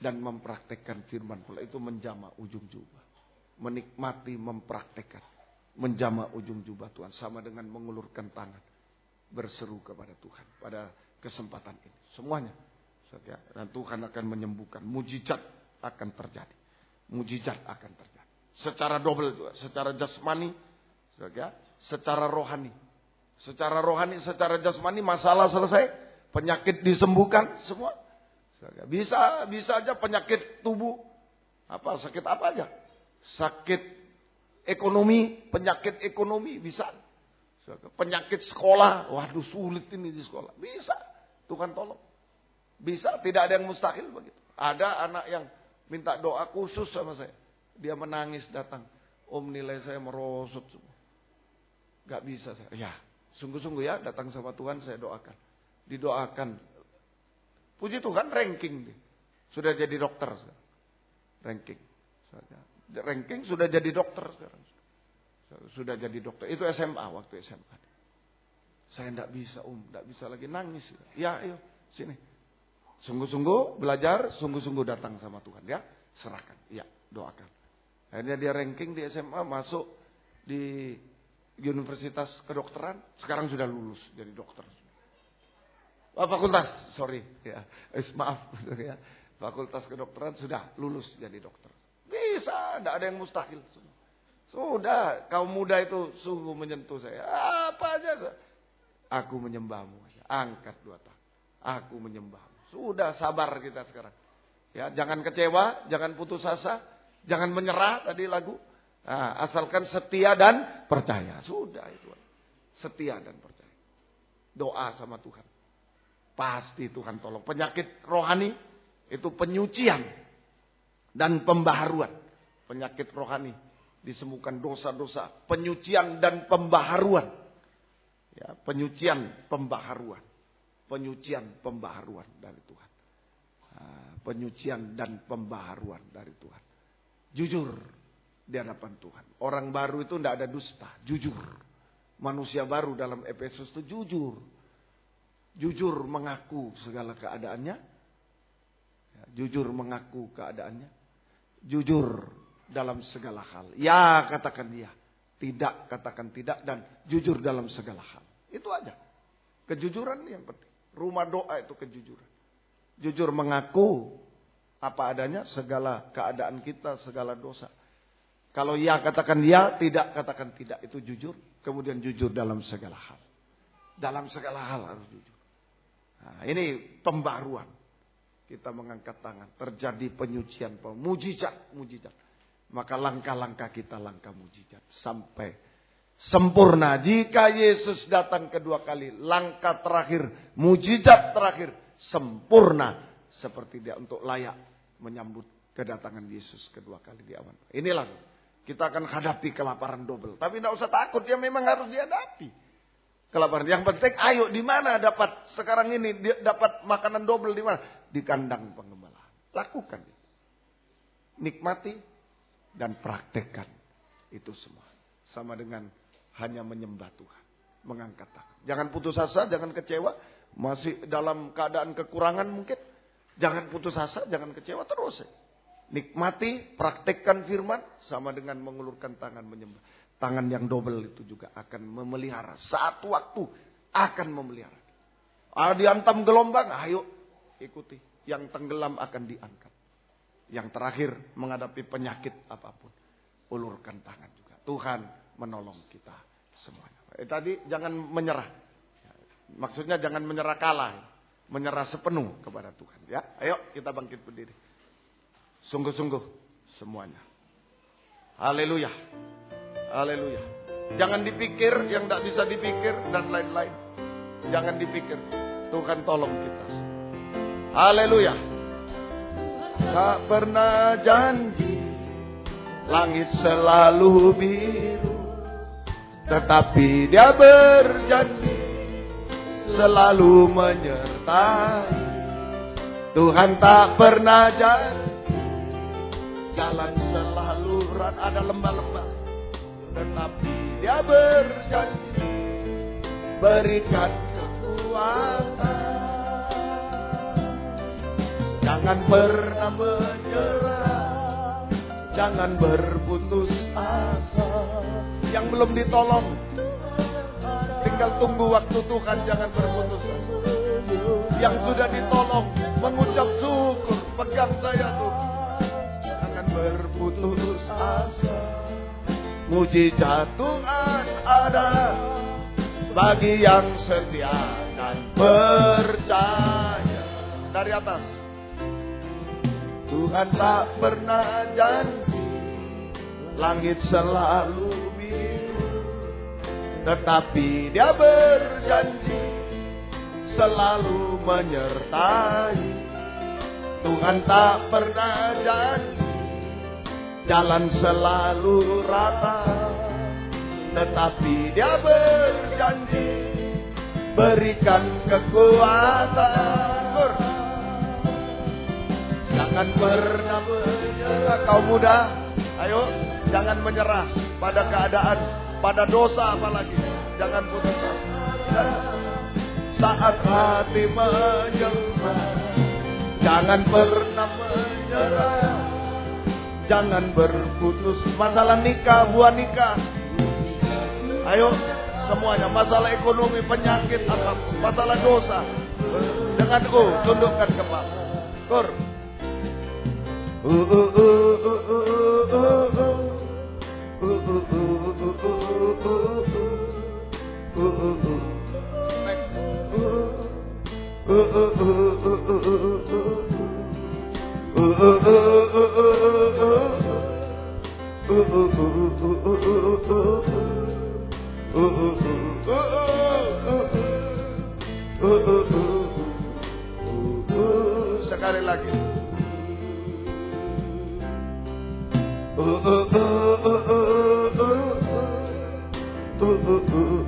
dan mempraktekkan firman pula. Itu menjamah ujung jubah. Menikmati, mempraktekkan. Menjamah ujung jubah Tuhan. Sama dengan mengulurkan tangan. Berseru kepada Tuhan. Pada kesempatan ini. Semuanya. Dan Tuhan akan menyembuhkan. Mujizat akan terjadi. Mujizat akan terjadi. Secara double juga. Secara jasmani. Secara rohani. Secara rohani, secara jasmani, masalah selesai. Penyakit disembuhkan semua. Bisa aja penyakit tubuh. Sakit apa aja. Sakit ekonomi, penyakit ekonomi bisa. Penyakit sekolah, waduh sulit ini di sekolah. Bisa, Tuhan tolong. Bisa, tidak ada yang mustahil begitu. Ada anak yang minta doa khusus sama saya. Dia menangis datang. Om, nilai saya merosot semua. Gak bisa saya. Ya, sungguh-sungguh ya datang sama Tuhan, saya doakan. Didoakan. Puji Tuhan, ranking. Sudah jadi dokter sekarang. Ranking sudah jadi dokter sekarang. Sudah jadi dokter. Itu SMA, waktu SMA. Saya enggak bisa, enggak bisa lagi nangis. Ya, ayo, sini. Sungguh-sungguh belajar, sungguh-sungguh datang sama Tuhan. Ya, serahkan. Ya, doakan. Akhirnya dia ranking di SMA, masuk di Universitas Kedokteran. Sekarang sudah lulus jadi dokter. Fakultas, sorry. Ya, maaf. Ya. Fakultas Kedokteran sudah lulus jadi dokter. Bisa, enggak ada yang mustahil. Sudah, kaum muda itu sungguh menyentuh saya. Apa aja. Aku menyembahmu. Angkat 2 tangan. Aku menyembahmu. Sudah, sabar kita sekarang. Ya, jangan kecewa, jangan putus asa, jangan menyerah tadi lagu. Nah, asalkan setia dan percaya. Sudah itu. Setia dan percaya. Doa sama Tuhan. Pasti Tuhan tolong. Penyakit rohani itu penyucian dan pembaharuan. Penyakit rohani disembuhkan dosa-dosa, penyucian dan pembaharuan. Ya, penyucian, pembaharuan. Penyucian, pembaharuan dari Tuhan. Penyucian dan pembaharuan dari Tuhan. Jujur di hadapan Tuhan. Orang baru itu tidak ada dusta, jujur. Manusia baru dalam Efesus itu jujur. Jujur mengaku segala keadaannya. Ya, jujur mengaku keadaannya. Jujur dalam segala hal. Ya, katakan ya. Tidak, katakan tidak. Dan jujur dalam segala hal. Itu aja. Kejujuran yang penting. Rumah doa itu kejujuran. Jujur mengaku apa adanya. Segala keadaan kita, segala dosa. Kalau ya, katakan ya. Tidak, katakan tidak. Itu jujur. Kemudian jujur dalam segala hal. Dalam segala hal harus jujur. Nah, ini pembaruan. Kita mengangkat tangan. Terjadi penyucian. Mujizat. Maka langkah-langkah kita langkah mujizat. Sampai sempurna. Jika Yesus datang kedua kali. Langkah terakhir. Mujizat terakhir. Sempurna. Seperti dia untuk layak menyambut kedatangan Yesus kedua kali di awan. Inilah. Kita akan hadapi kelaparan double. Tapi tidak usah takut. Ya memang harus dihadapi. Kelaparan. Yang penting ayo di mana dapat sekarang ini. Dapat makanan double di mana? Di kandang pengembalaan. Lakukan. Nikmati. Dan praktekkan itu semua. Sama dengan hanya menyembah Tuhan. Mengangkat tangan. Jangan putus asa, jangan kecewa. Masih dalam keadaan kekurangan mungkin. Jangan putus asa, jangan kecewa terus. Nikmati, praktekkan firman. Sama dengan mengulurkan tangan menyembah. Tangan yang double itu juga akan memelihara. Saat waktu akan memelihara. Diantam gelombang, ayo ikuti. Yang tenggelam akan diangkat. Yang terakhir menghadapi penyakit apapun. Ulurkan tangan juga. Tuhan menolong kita semuanya. Tadi jangan menyerah. Maksudnya jangan menyerah kalah. Menyerah sepenuh kepada Tuhan. Ya, ayo kita bangkit berdiri. Sungguh-sungguh semuanya. Haleluya. Haleluya. Jangan dipikir yang tidak bisa dipikir dan lain-lain. Jangan dipikir. Tuhan tolong kita. Haleluya. Tak pernah janji langit selalu biru, tetapi Dia berjanji selalu menyertai. Tuhan tak pernah janji jalan selalu ada lembah-lembah, tetapi Dia berjanji berikan kekuatan. Jangan pernah menyerah, jangan berputus asa. Yang belum ditolong, tinggal tunggu waktu Tuhan, jangan berputus asa. Yang sudah ditolong, mengucap syukur, pegang saya Tuhan. Jangan berputus asa. Mujizat Tuhan ada, bagi yang setia dan percaya. Dari atas. Tuhan tak pernah janji langit selalu biru, tetapi Dia berjanji selalu menyertai. Tuhan tak pernah janji jalan selalu rata, tetapi Dia berjanji berikan kekuatan. Jangan pernah menyerah. Kau muda, ayo jangan menyerah pada keadaan, pada dosa apalagi. Jangan putus asa. Saat hati menyembah, jangan pernah menyerah. Jangan berputus. Masalah nikah, buah nikah. Ayo semuanya, masalah ekonomi, penyakit, apapun, masalah dosa. Dengan tundukkan kepala. Kur. Sekali lagi.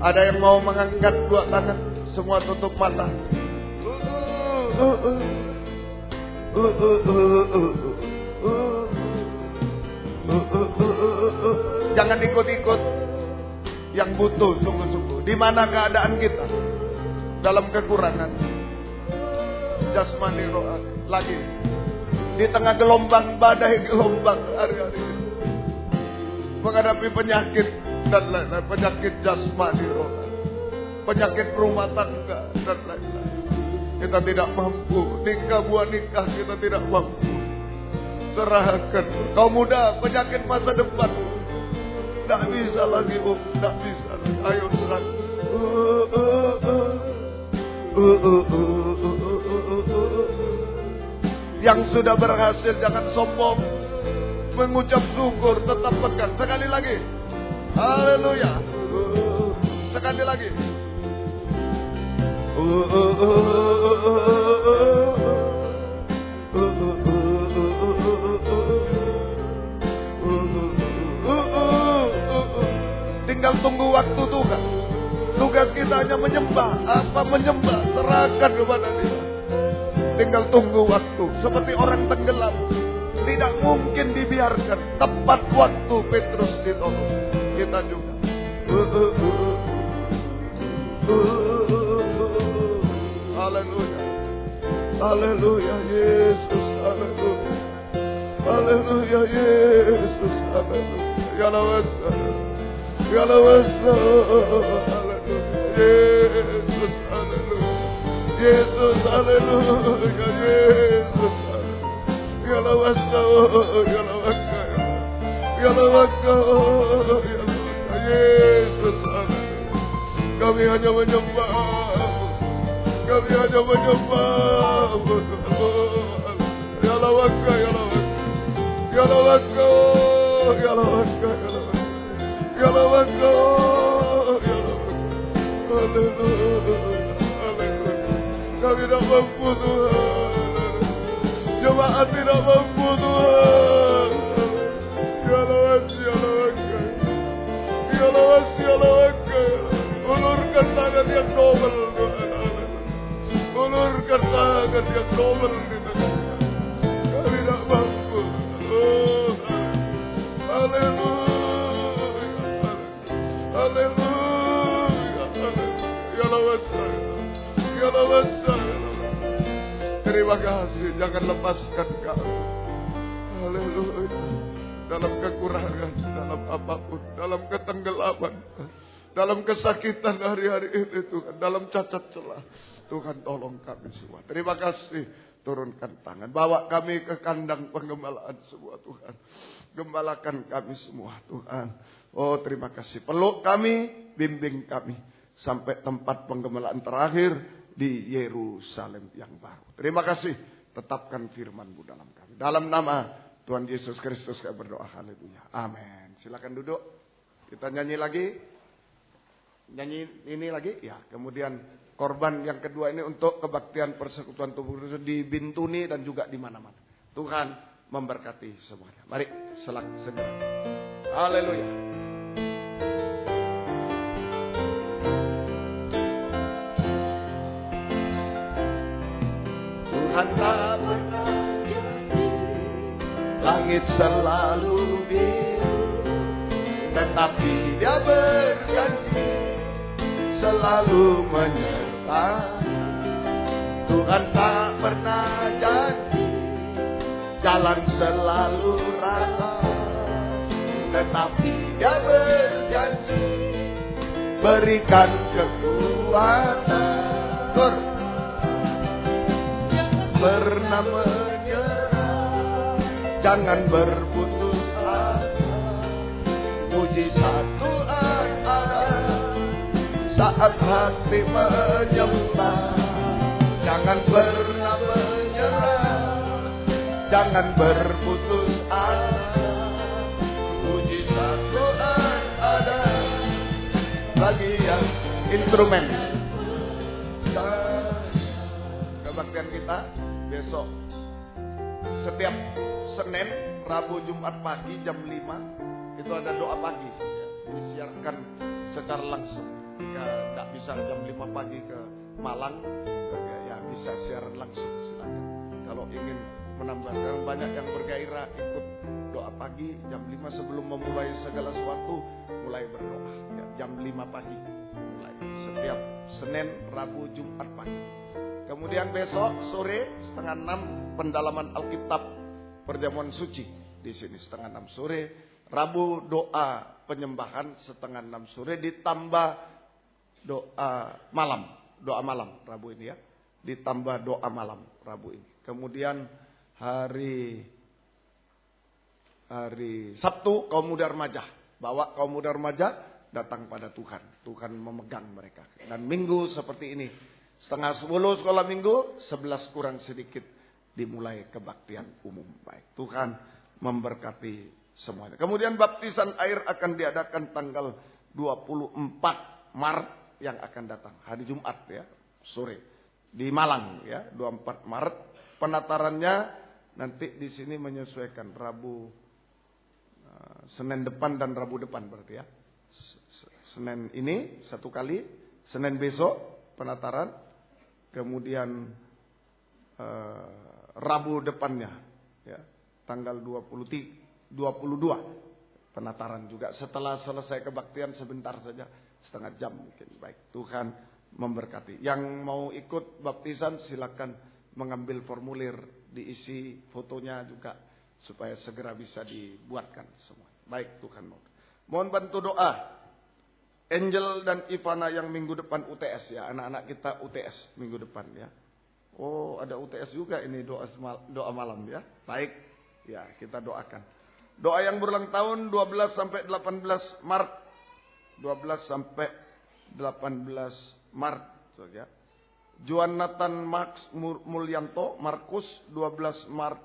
Ada yang mau mengangkat dua tangan, semua tutup mata. Jangan ikut-ikut. Yang butuh sungguh-sungguh. Di mana keadaan kita? Dalam kekurangan jasmani rohani. Lagi di tengah gelombang badai, gelombang hari-hari menghadapi penyakit dan lain-lain, penyakit jasmani rohani, penyakit rumah tangga dan lain-lain. Kita tidak mampu, nikah buah nikah kita tidak mampu. Serahkan. Kau muda, penyakit masa depan tidak bisa lagi, tidak bisa lagi. Ayo serahkan. Yang sudah berhasil jangan sombong, mengucap syukur, tetap pegang. Sekali lagi. Haleluya. Sekali lagi. Tinggal tunggu waktu Tuhan. Tugas kita hanya menyembah. Apa menyembah? Serahkan kepada Dia. Tinggal tunggu waktu. Seperti orang tenggelam, tidak mungkin dibiarkan. Tepat waktu Petrus ditolong. Kita juga. Haleluya. Haleluya Yesus. Haleluya. Haleluya Yesus. Haleluya. Ya Allah. Ya Allah. Haleluya. Yesus. Haleluya. Yesus. Haleluya. Yesus. Ya Allah. Ya Allah. Ya Allah. Yesus. Kami hanya menyembah. Kami hanya menyembah. Ya Allah. Ya Allah. Ya Allah. Ya Allah. Ya Allah. Ya Allah. Haleluya. Kami tidak mampu Tuhan. Jemaat tidak mampu Tuhan. Ya Allah. Ya Allah. Ya Allah. Ya Allah. Ulurkan tangan yang nobel Tuhan. Ulurkan tangan yang nobel di tengah. Kami tidak mampu. Oh, haleluya. Haleluya. Ya Allah. Ya Allah. Terima kasih. Jangan lepaskan kami. Haleluya. Dalam kekurangan, dalam apapun, dalam ketenggelaman, dalam kesakitan hari-hari ini Tuhan, dalam cacat celah, Tuhan tolong kami semua. Terima kasih. Turunkan tangan, bawa kami ke kandang penggembalaan semua Tuhan. Gembalakan kami semua Tuhan. Oh terima kasih. Peluk kami, bimbing kami. sampai tempat penggembala terakhir di Yerusalem yang baru. Terima kasih, tetapkan firman-Mu dalam kami. Dalam nama Tuhan Yesus Kristus kami berdoa, haleluya, amin. Silakan duduk, kita nyanyi lagi. Nyanyi ini lagi, ya. Kemudian korban yang kedua ini untuk kebaktian persekutuan tubuh Kristus di Bintuni dan juga di mana-mana. Tuhan memberkati semuanya. Mari segera. Haleluya. Tuhan tak pernah janji, langit selalu biru, tetapi Dia berjanji selalu menyertai. Tuhan tak pernah janji jalan selalu rata, tetapi Dia berjanji berikan kekuatan. Pernah menyerah, jangan berputus asa. Mujizat Tuhan ada saat hati menyembah. Jangan pernah menyerah, jangan berputus asa. Mujizat Tuhan ada bagi yang instrumen. Kebaktian kita besok setiap Senin, Rabu, Jumat pagi jam 5 itu ada doa pagi, disiarkan secara langsung. Jika tidak bisa jam 5 pagi ke Malang, ya bisa siaran langsung, silakan. Kalau ingin menambah, sekarang banyak yang bergairah ikut doa pagi jam 5 sebelum memulai segala sesuatu, mulai berdoa ya, jam 5 pagi mulai setiap Senin, Rabu, Jumat pagi. Kemudian besok sore 5:30 pendalaman Alkitab perjamuan suci di sini 5:30 sore. Rabu doa penyembahan 5:30 sore ditambah doa malam Rabu ini ya. Ditambah doa malam Rabu ini. Kemudian hari Sabtu kaum muda remaja. Bawa kaum muda remaja datang pada Tuhan. Tuhan memegang mereka. Dan minggu seperti ini 9:30 sekolah minggu, 11 kurang sedikit dimulai kebaktian umum. Baik, Tuhan memberkati semuanya. Kemudian baptisan air akan diadakan tanggal 24 Maret yang akan datang, hari Jumat ya, sore di Malang ya, 24 Maret. Penatarannya nanti di sini menyesuaikan Senin depan dan Rabu depan berarti ya. Senin ini satu kali, Senin besok penataran. Kemudian Rabu depannya ya, tanggal 22 penataran juga. Setelah selesai kebaktian sebentar saja, setengah jam mungkin. Baik, Tuhan memberkati. Yang mau ikut baptisan silakan mengambil formulir, diisi fotonya juga supaya segera bisa dibuatkan semua. Baik, Tuhan mohon bantu doa Angel dan Ivana yang minggu depan UTS ya, anak-anak kita UTS minggu depan ya. Oh, ada UTS juga ini, doa malam ya. Baik, ya kita doakan. Doa yang berulang tahun 12 sampai 18 Maret. 12 sampai 18 Maret ya. Jonathan Max Mulyanto, Markus 12 Maret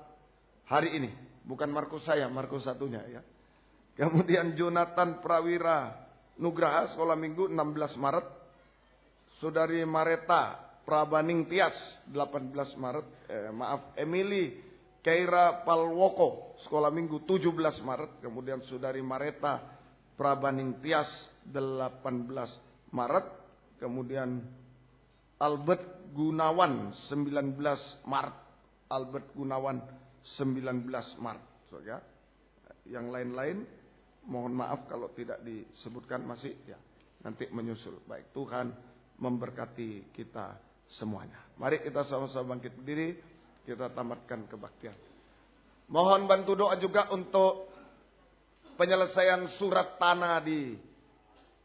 hari ini. Bukan Markus saya, Markus satunya ya. Kemudian Jonathan Prawira Nugraha sekolah minggu 16 Maret. Saudari Mareta Prabaning Tias 18 Maret. Emily Keira Palwoko sekolah minggu 17 Maret. Kemudian Saudari Mareta Prabaning Tias 18 Maret. Kemudian Albert Gunawan 19 Maret. Albert Gunawan 19 Maret. So, ya. Yang lain-lain mohon maaf kalau tidak disebutkan masih ya, nanti menyusul. Baik, Tuhan memberkati kita semuanya. Mari kita sama-sama bangkit berdiri, kita tamatkan kebaktian. Mohon bantu doa juga untuk penyelesaian surat tanah di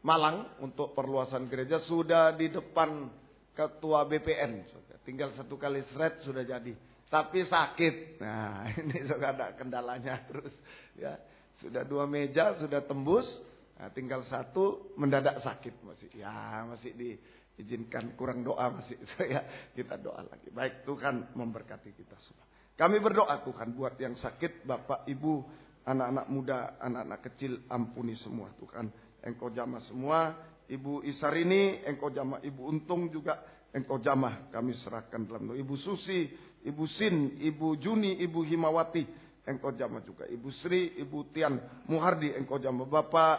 Malang untuk perluasan gereja. Sudah di depan ketua BPN, tinggal satu kali shred sudah jadi. Tapi sakit. Nah, ini juga ada kendalanya terus ya. Sudah 2 meja, sudah tembus, Nah, tinggal satu mendadak sakit masih diizinkan kurang doa masih ya, kita doa lagi. Baik, Tuhan memberkati kita semua. Kami berdoa Tuhan buat yang sakit, Bapak, Ibu, anak-anak muda, anak-anak kecil, ampuni semua Tuhan. Engkau jamah semua. Ibu Isarini, Engkau jamah. Ibu Untung juga Engkau jamah. Kami serahkan dalam doa. Ibu Susi, Ibu Sin, Ibu Juni, Ibu Himawati, Engkau jamah juga. Ibu Sri, Ibu Tian Muhardi, Engkau jamah. Bapak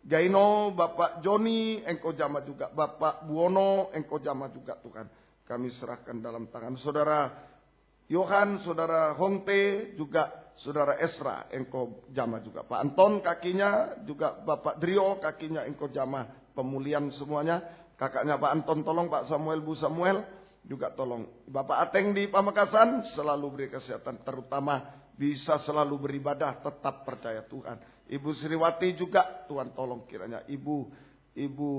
Gaino, Bapak Joni, Engkau jamah juga. Bapak Buono, Engkau jamah juga Tuhan. Kami serahkan dalam tangan Saudara Yohan, Saudara Hongte, juga Saudara Esra, Engkau jamah juga. Pak Anton kakinya, juga Bapak Drio kakinya, Engkau jamah pemulihan semuanya. Kakaknya Pak Anton tolong, Pak Samuel, Bu Samuel juga tolong. Bapak Ateng di Pamekasan selalu beri kesehatan, terutama bisa selalu beribadah, tetap percaya Tuhan. Ibu Sriwati juga Tuhan tolong kiranya. Ibu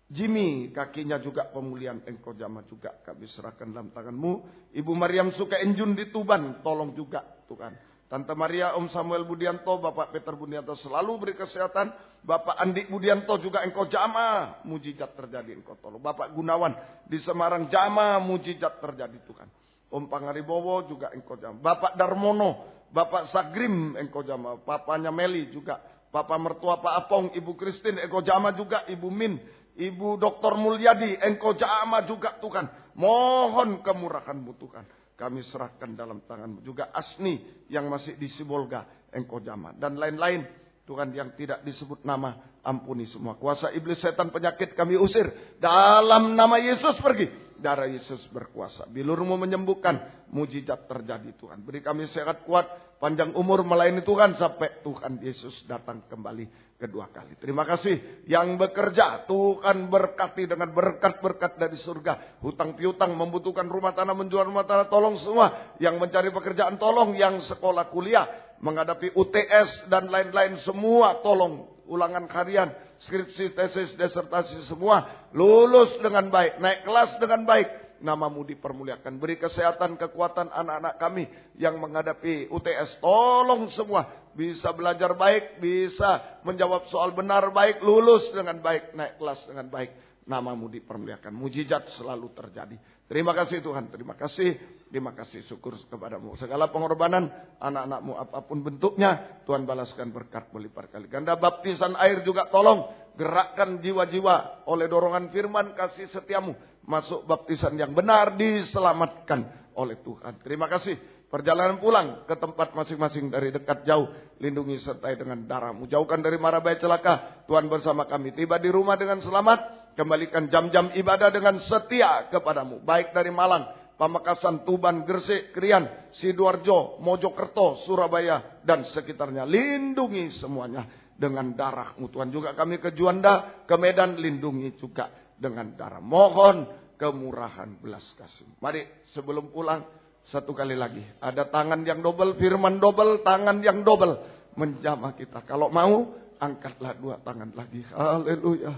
Jimmy kakinya juga pemulihan, Engkau jamah juga. Kami serahkan dalam tangan-Mu. Ibu Mariam Sukaenjun di Tuban, tolong juga Tuhan. Tante Maria, Om Samuel Budianto, Bapak Peter Budianto selalu beri kesehatan. Bapak Andi Budianto juga Engkau jamah, mujizat terjadi, Engkau tolong. Bapak Gunawan di Semarang jamah, mujizat terjadi Tuhan. Om Pangaribowo juga Engkau jamah. Bapak Darmono, Bapak Sagrim Engkau jamah. Papanya Meli juga. Papa mertua Pak Apong, Ibu Kristin Engkau jamah juga. Ibu Min, Ibu Dr. Mulyadi, Engkau jamah juga Tuhan. Mohon kemurahan-Mu Tuhan. Kami serahkan dalam tangan-Mu. Juga Asni yang masih di Sibolga, Engkau jamah. Dan lain-lain Tuhan yang tidak disebut nama, ampuni semua. Kuasa iblis, setan, penyakit kami usir. Dalam nama Yesus pergi. Darah Yesus berkuasa. Bilur-Mu menyembuhkan, mujizat terjadi Tuhan. Beri kami sehat kuat, panjang umur melayani Tuhan sampai Tuhan Yesus datang kembali kedua kali. Terima kasih yang bekerja, Tuhan berkati dengan berkat-berkat dari surga. Hutang piutang, membutuhkan rumah tanah, menjual rumah tanah, tolong semua. Yang mencari pekerjaan tolong, yang sekolah kuliah, menghadapi UTS dan lain-lain semua tolong. Ulangan harian, skripsi, tesis, disertasi semua lulus dengan baik, naik kelas dengan baik. Nama-Mu dipermuliakan. Beri kesehatan, kekuatan anak-anak kami yang menghadapi UTS. Tolong semua bisa belajar baik, bisa menjawab soal benar baik, lulus dengan baik, naik kelas dengan baik. Nama-Mu dipermuliakan. Mujizat selalu terjadi. Terima kasih Tuhan, terima kasih. Terima kasih, syukur kepada-Mu. Segala pengorbanan anak-anak-Mu apapun bentuknya, Tuhan balaskan berkat berlipat kali ganda. Baptisan air juga tolong. Gerakkan jiwa-jiwa oleh dorongan firman kasih setia-Mu. Masuk baptisan yang benar, diselamatkan oleh Tuhan. Terima kasih. Perjalanan pulang ke tempat masing-masing dari dekat jauh. Lindungi sertai dengan darah-Mu. Jauhkan dari mara bahaya celaka. Tuhan bersama kami. Tiba di rumah dengan selamat. Kembalikan jam-jam ibadah dengan setia kepada-Mu. Baik dari Malang, Pamekasan, Tuban, Gresik, Krian, Sidoarjo, Mojokerto, Surabaya, dan sekitarnya. Lindungi semuanya dengan darah-Mu. Tuhan juga kami ke Juanda, ke Medan, lindungi juga dengan darah. Mohon kemurahan belas kasih. Mari sebelum pulang, satu kali lagi. Ada tangan yang double, firman double, tangan yang double menjamah kita. Kalau mau, angkatlah dua tangan lagi. Haleluya.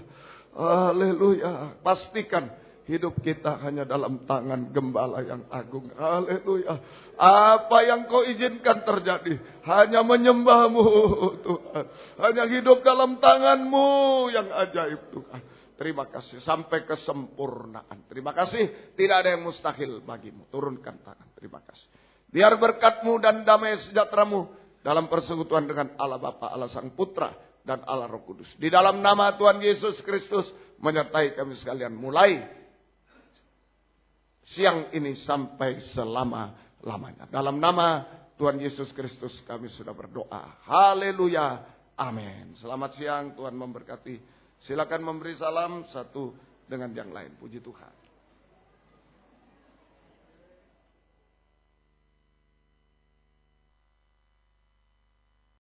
Haleluya. Pastikan hidup kita hanya dalam tangan Gembala yang agung. Haleluya. Apa yang Kau izinkan terjadi, hanya menyembah-Mu Tuhan. Hanya hidup dalam tangan-Mu yang ajaib Tuhan. Terima kasih sampai kesempurnaan. Terima kasih, tidak ada yang mustahil bagi-Mu. Turunkan tangan. Terima kasih. Biar berkat-Mu dan damai sejahtera-Mu dalam persekutuan dengan Allah Bapa, Allah Sang Putra, dan Allah Roh Kudus. Di dalam nama Tuhan Yesus Kristus menyertai kami sekalian mulai siang ini sampai selama-lamanya. Dalam nama Tuhan Yesus Kristus kami sudah berdoa. Haleluya. Amin. Selamat siang, Tuhan memberkati. Silakan memberi salam satu dengan yang lain. Puji Tuhan.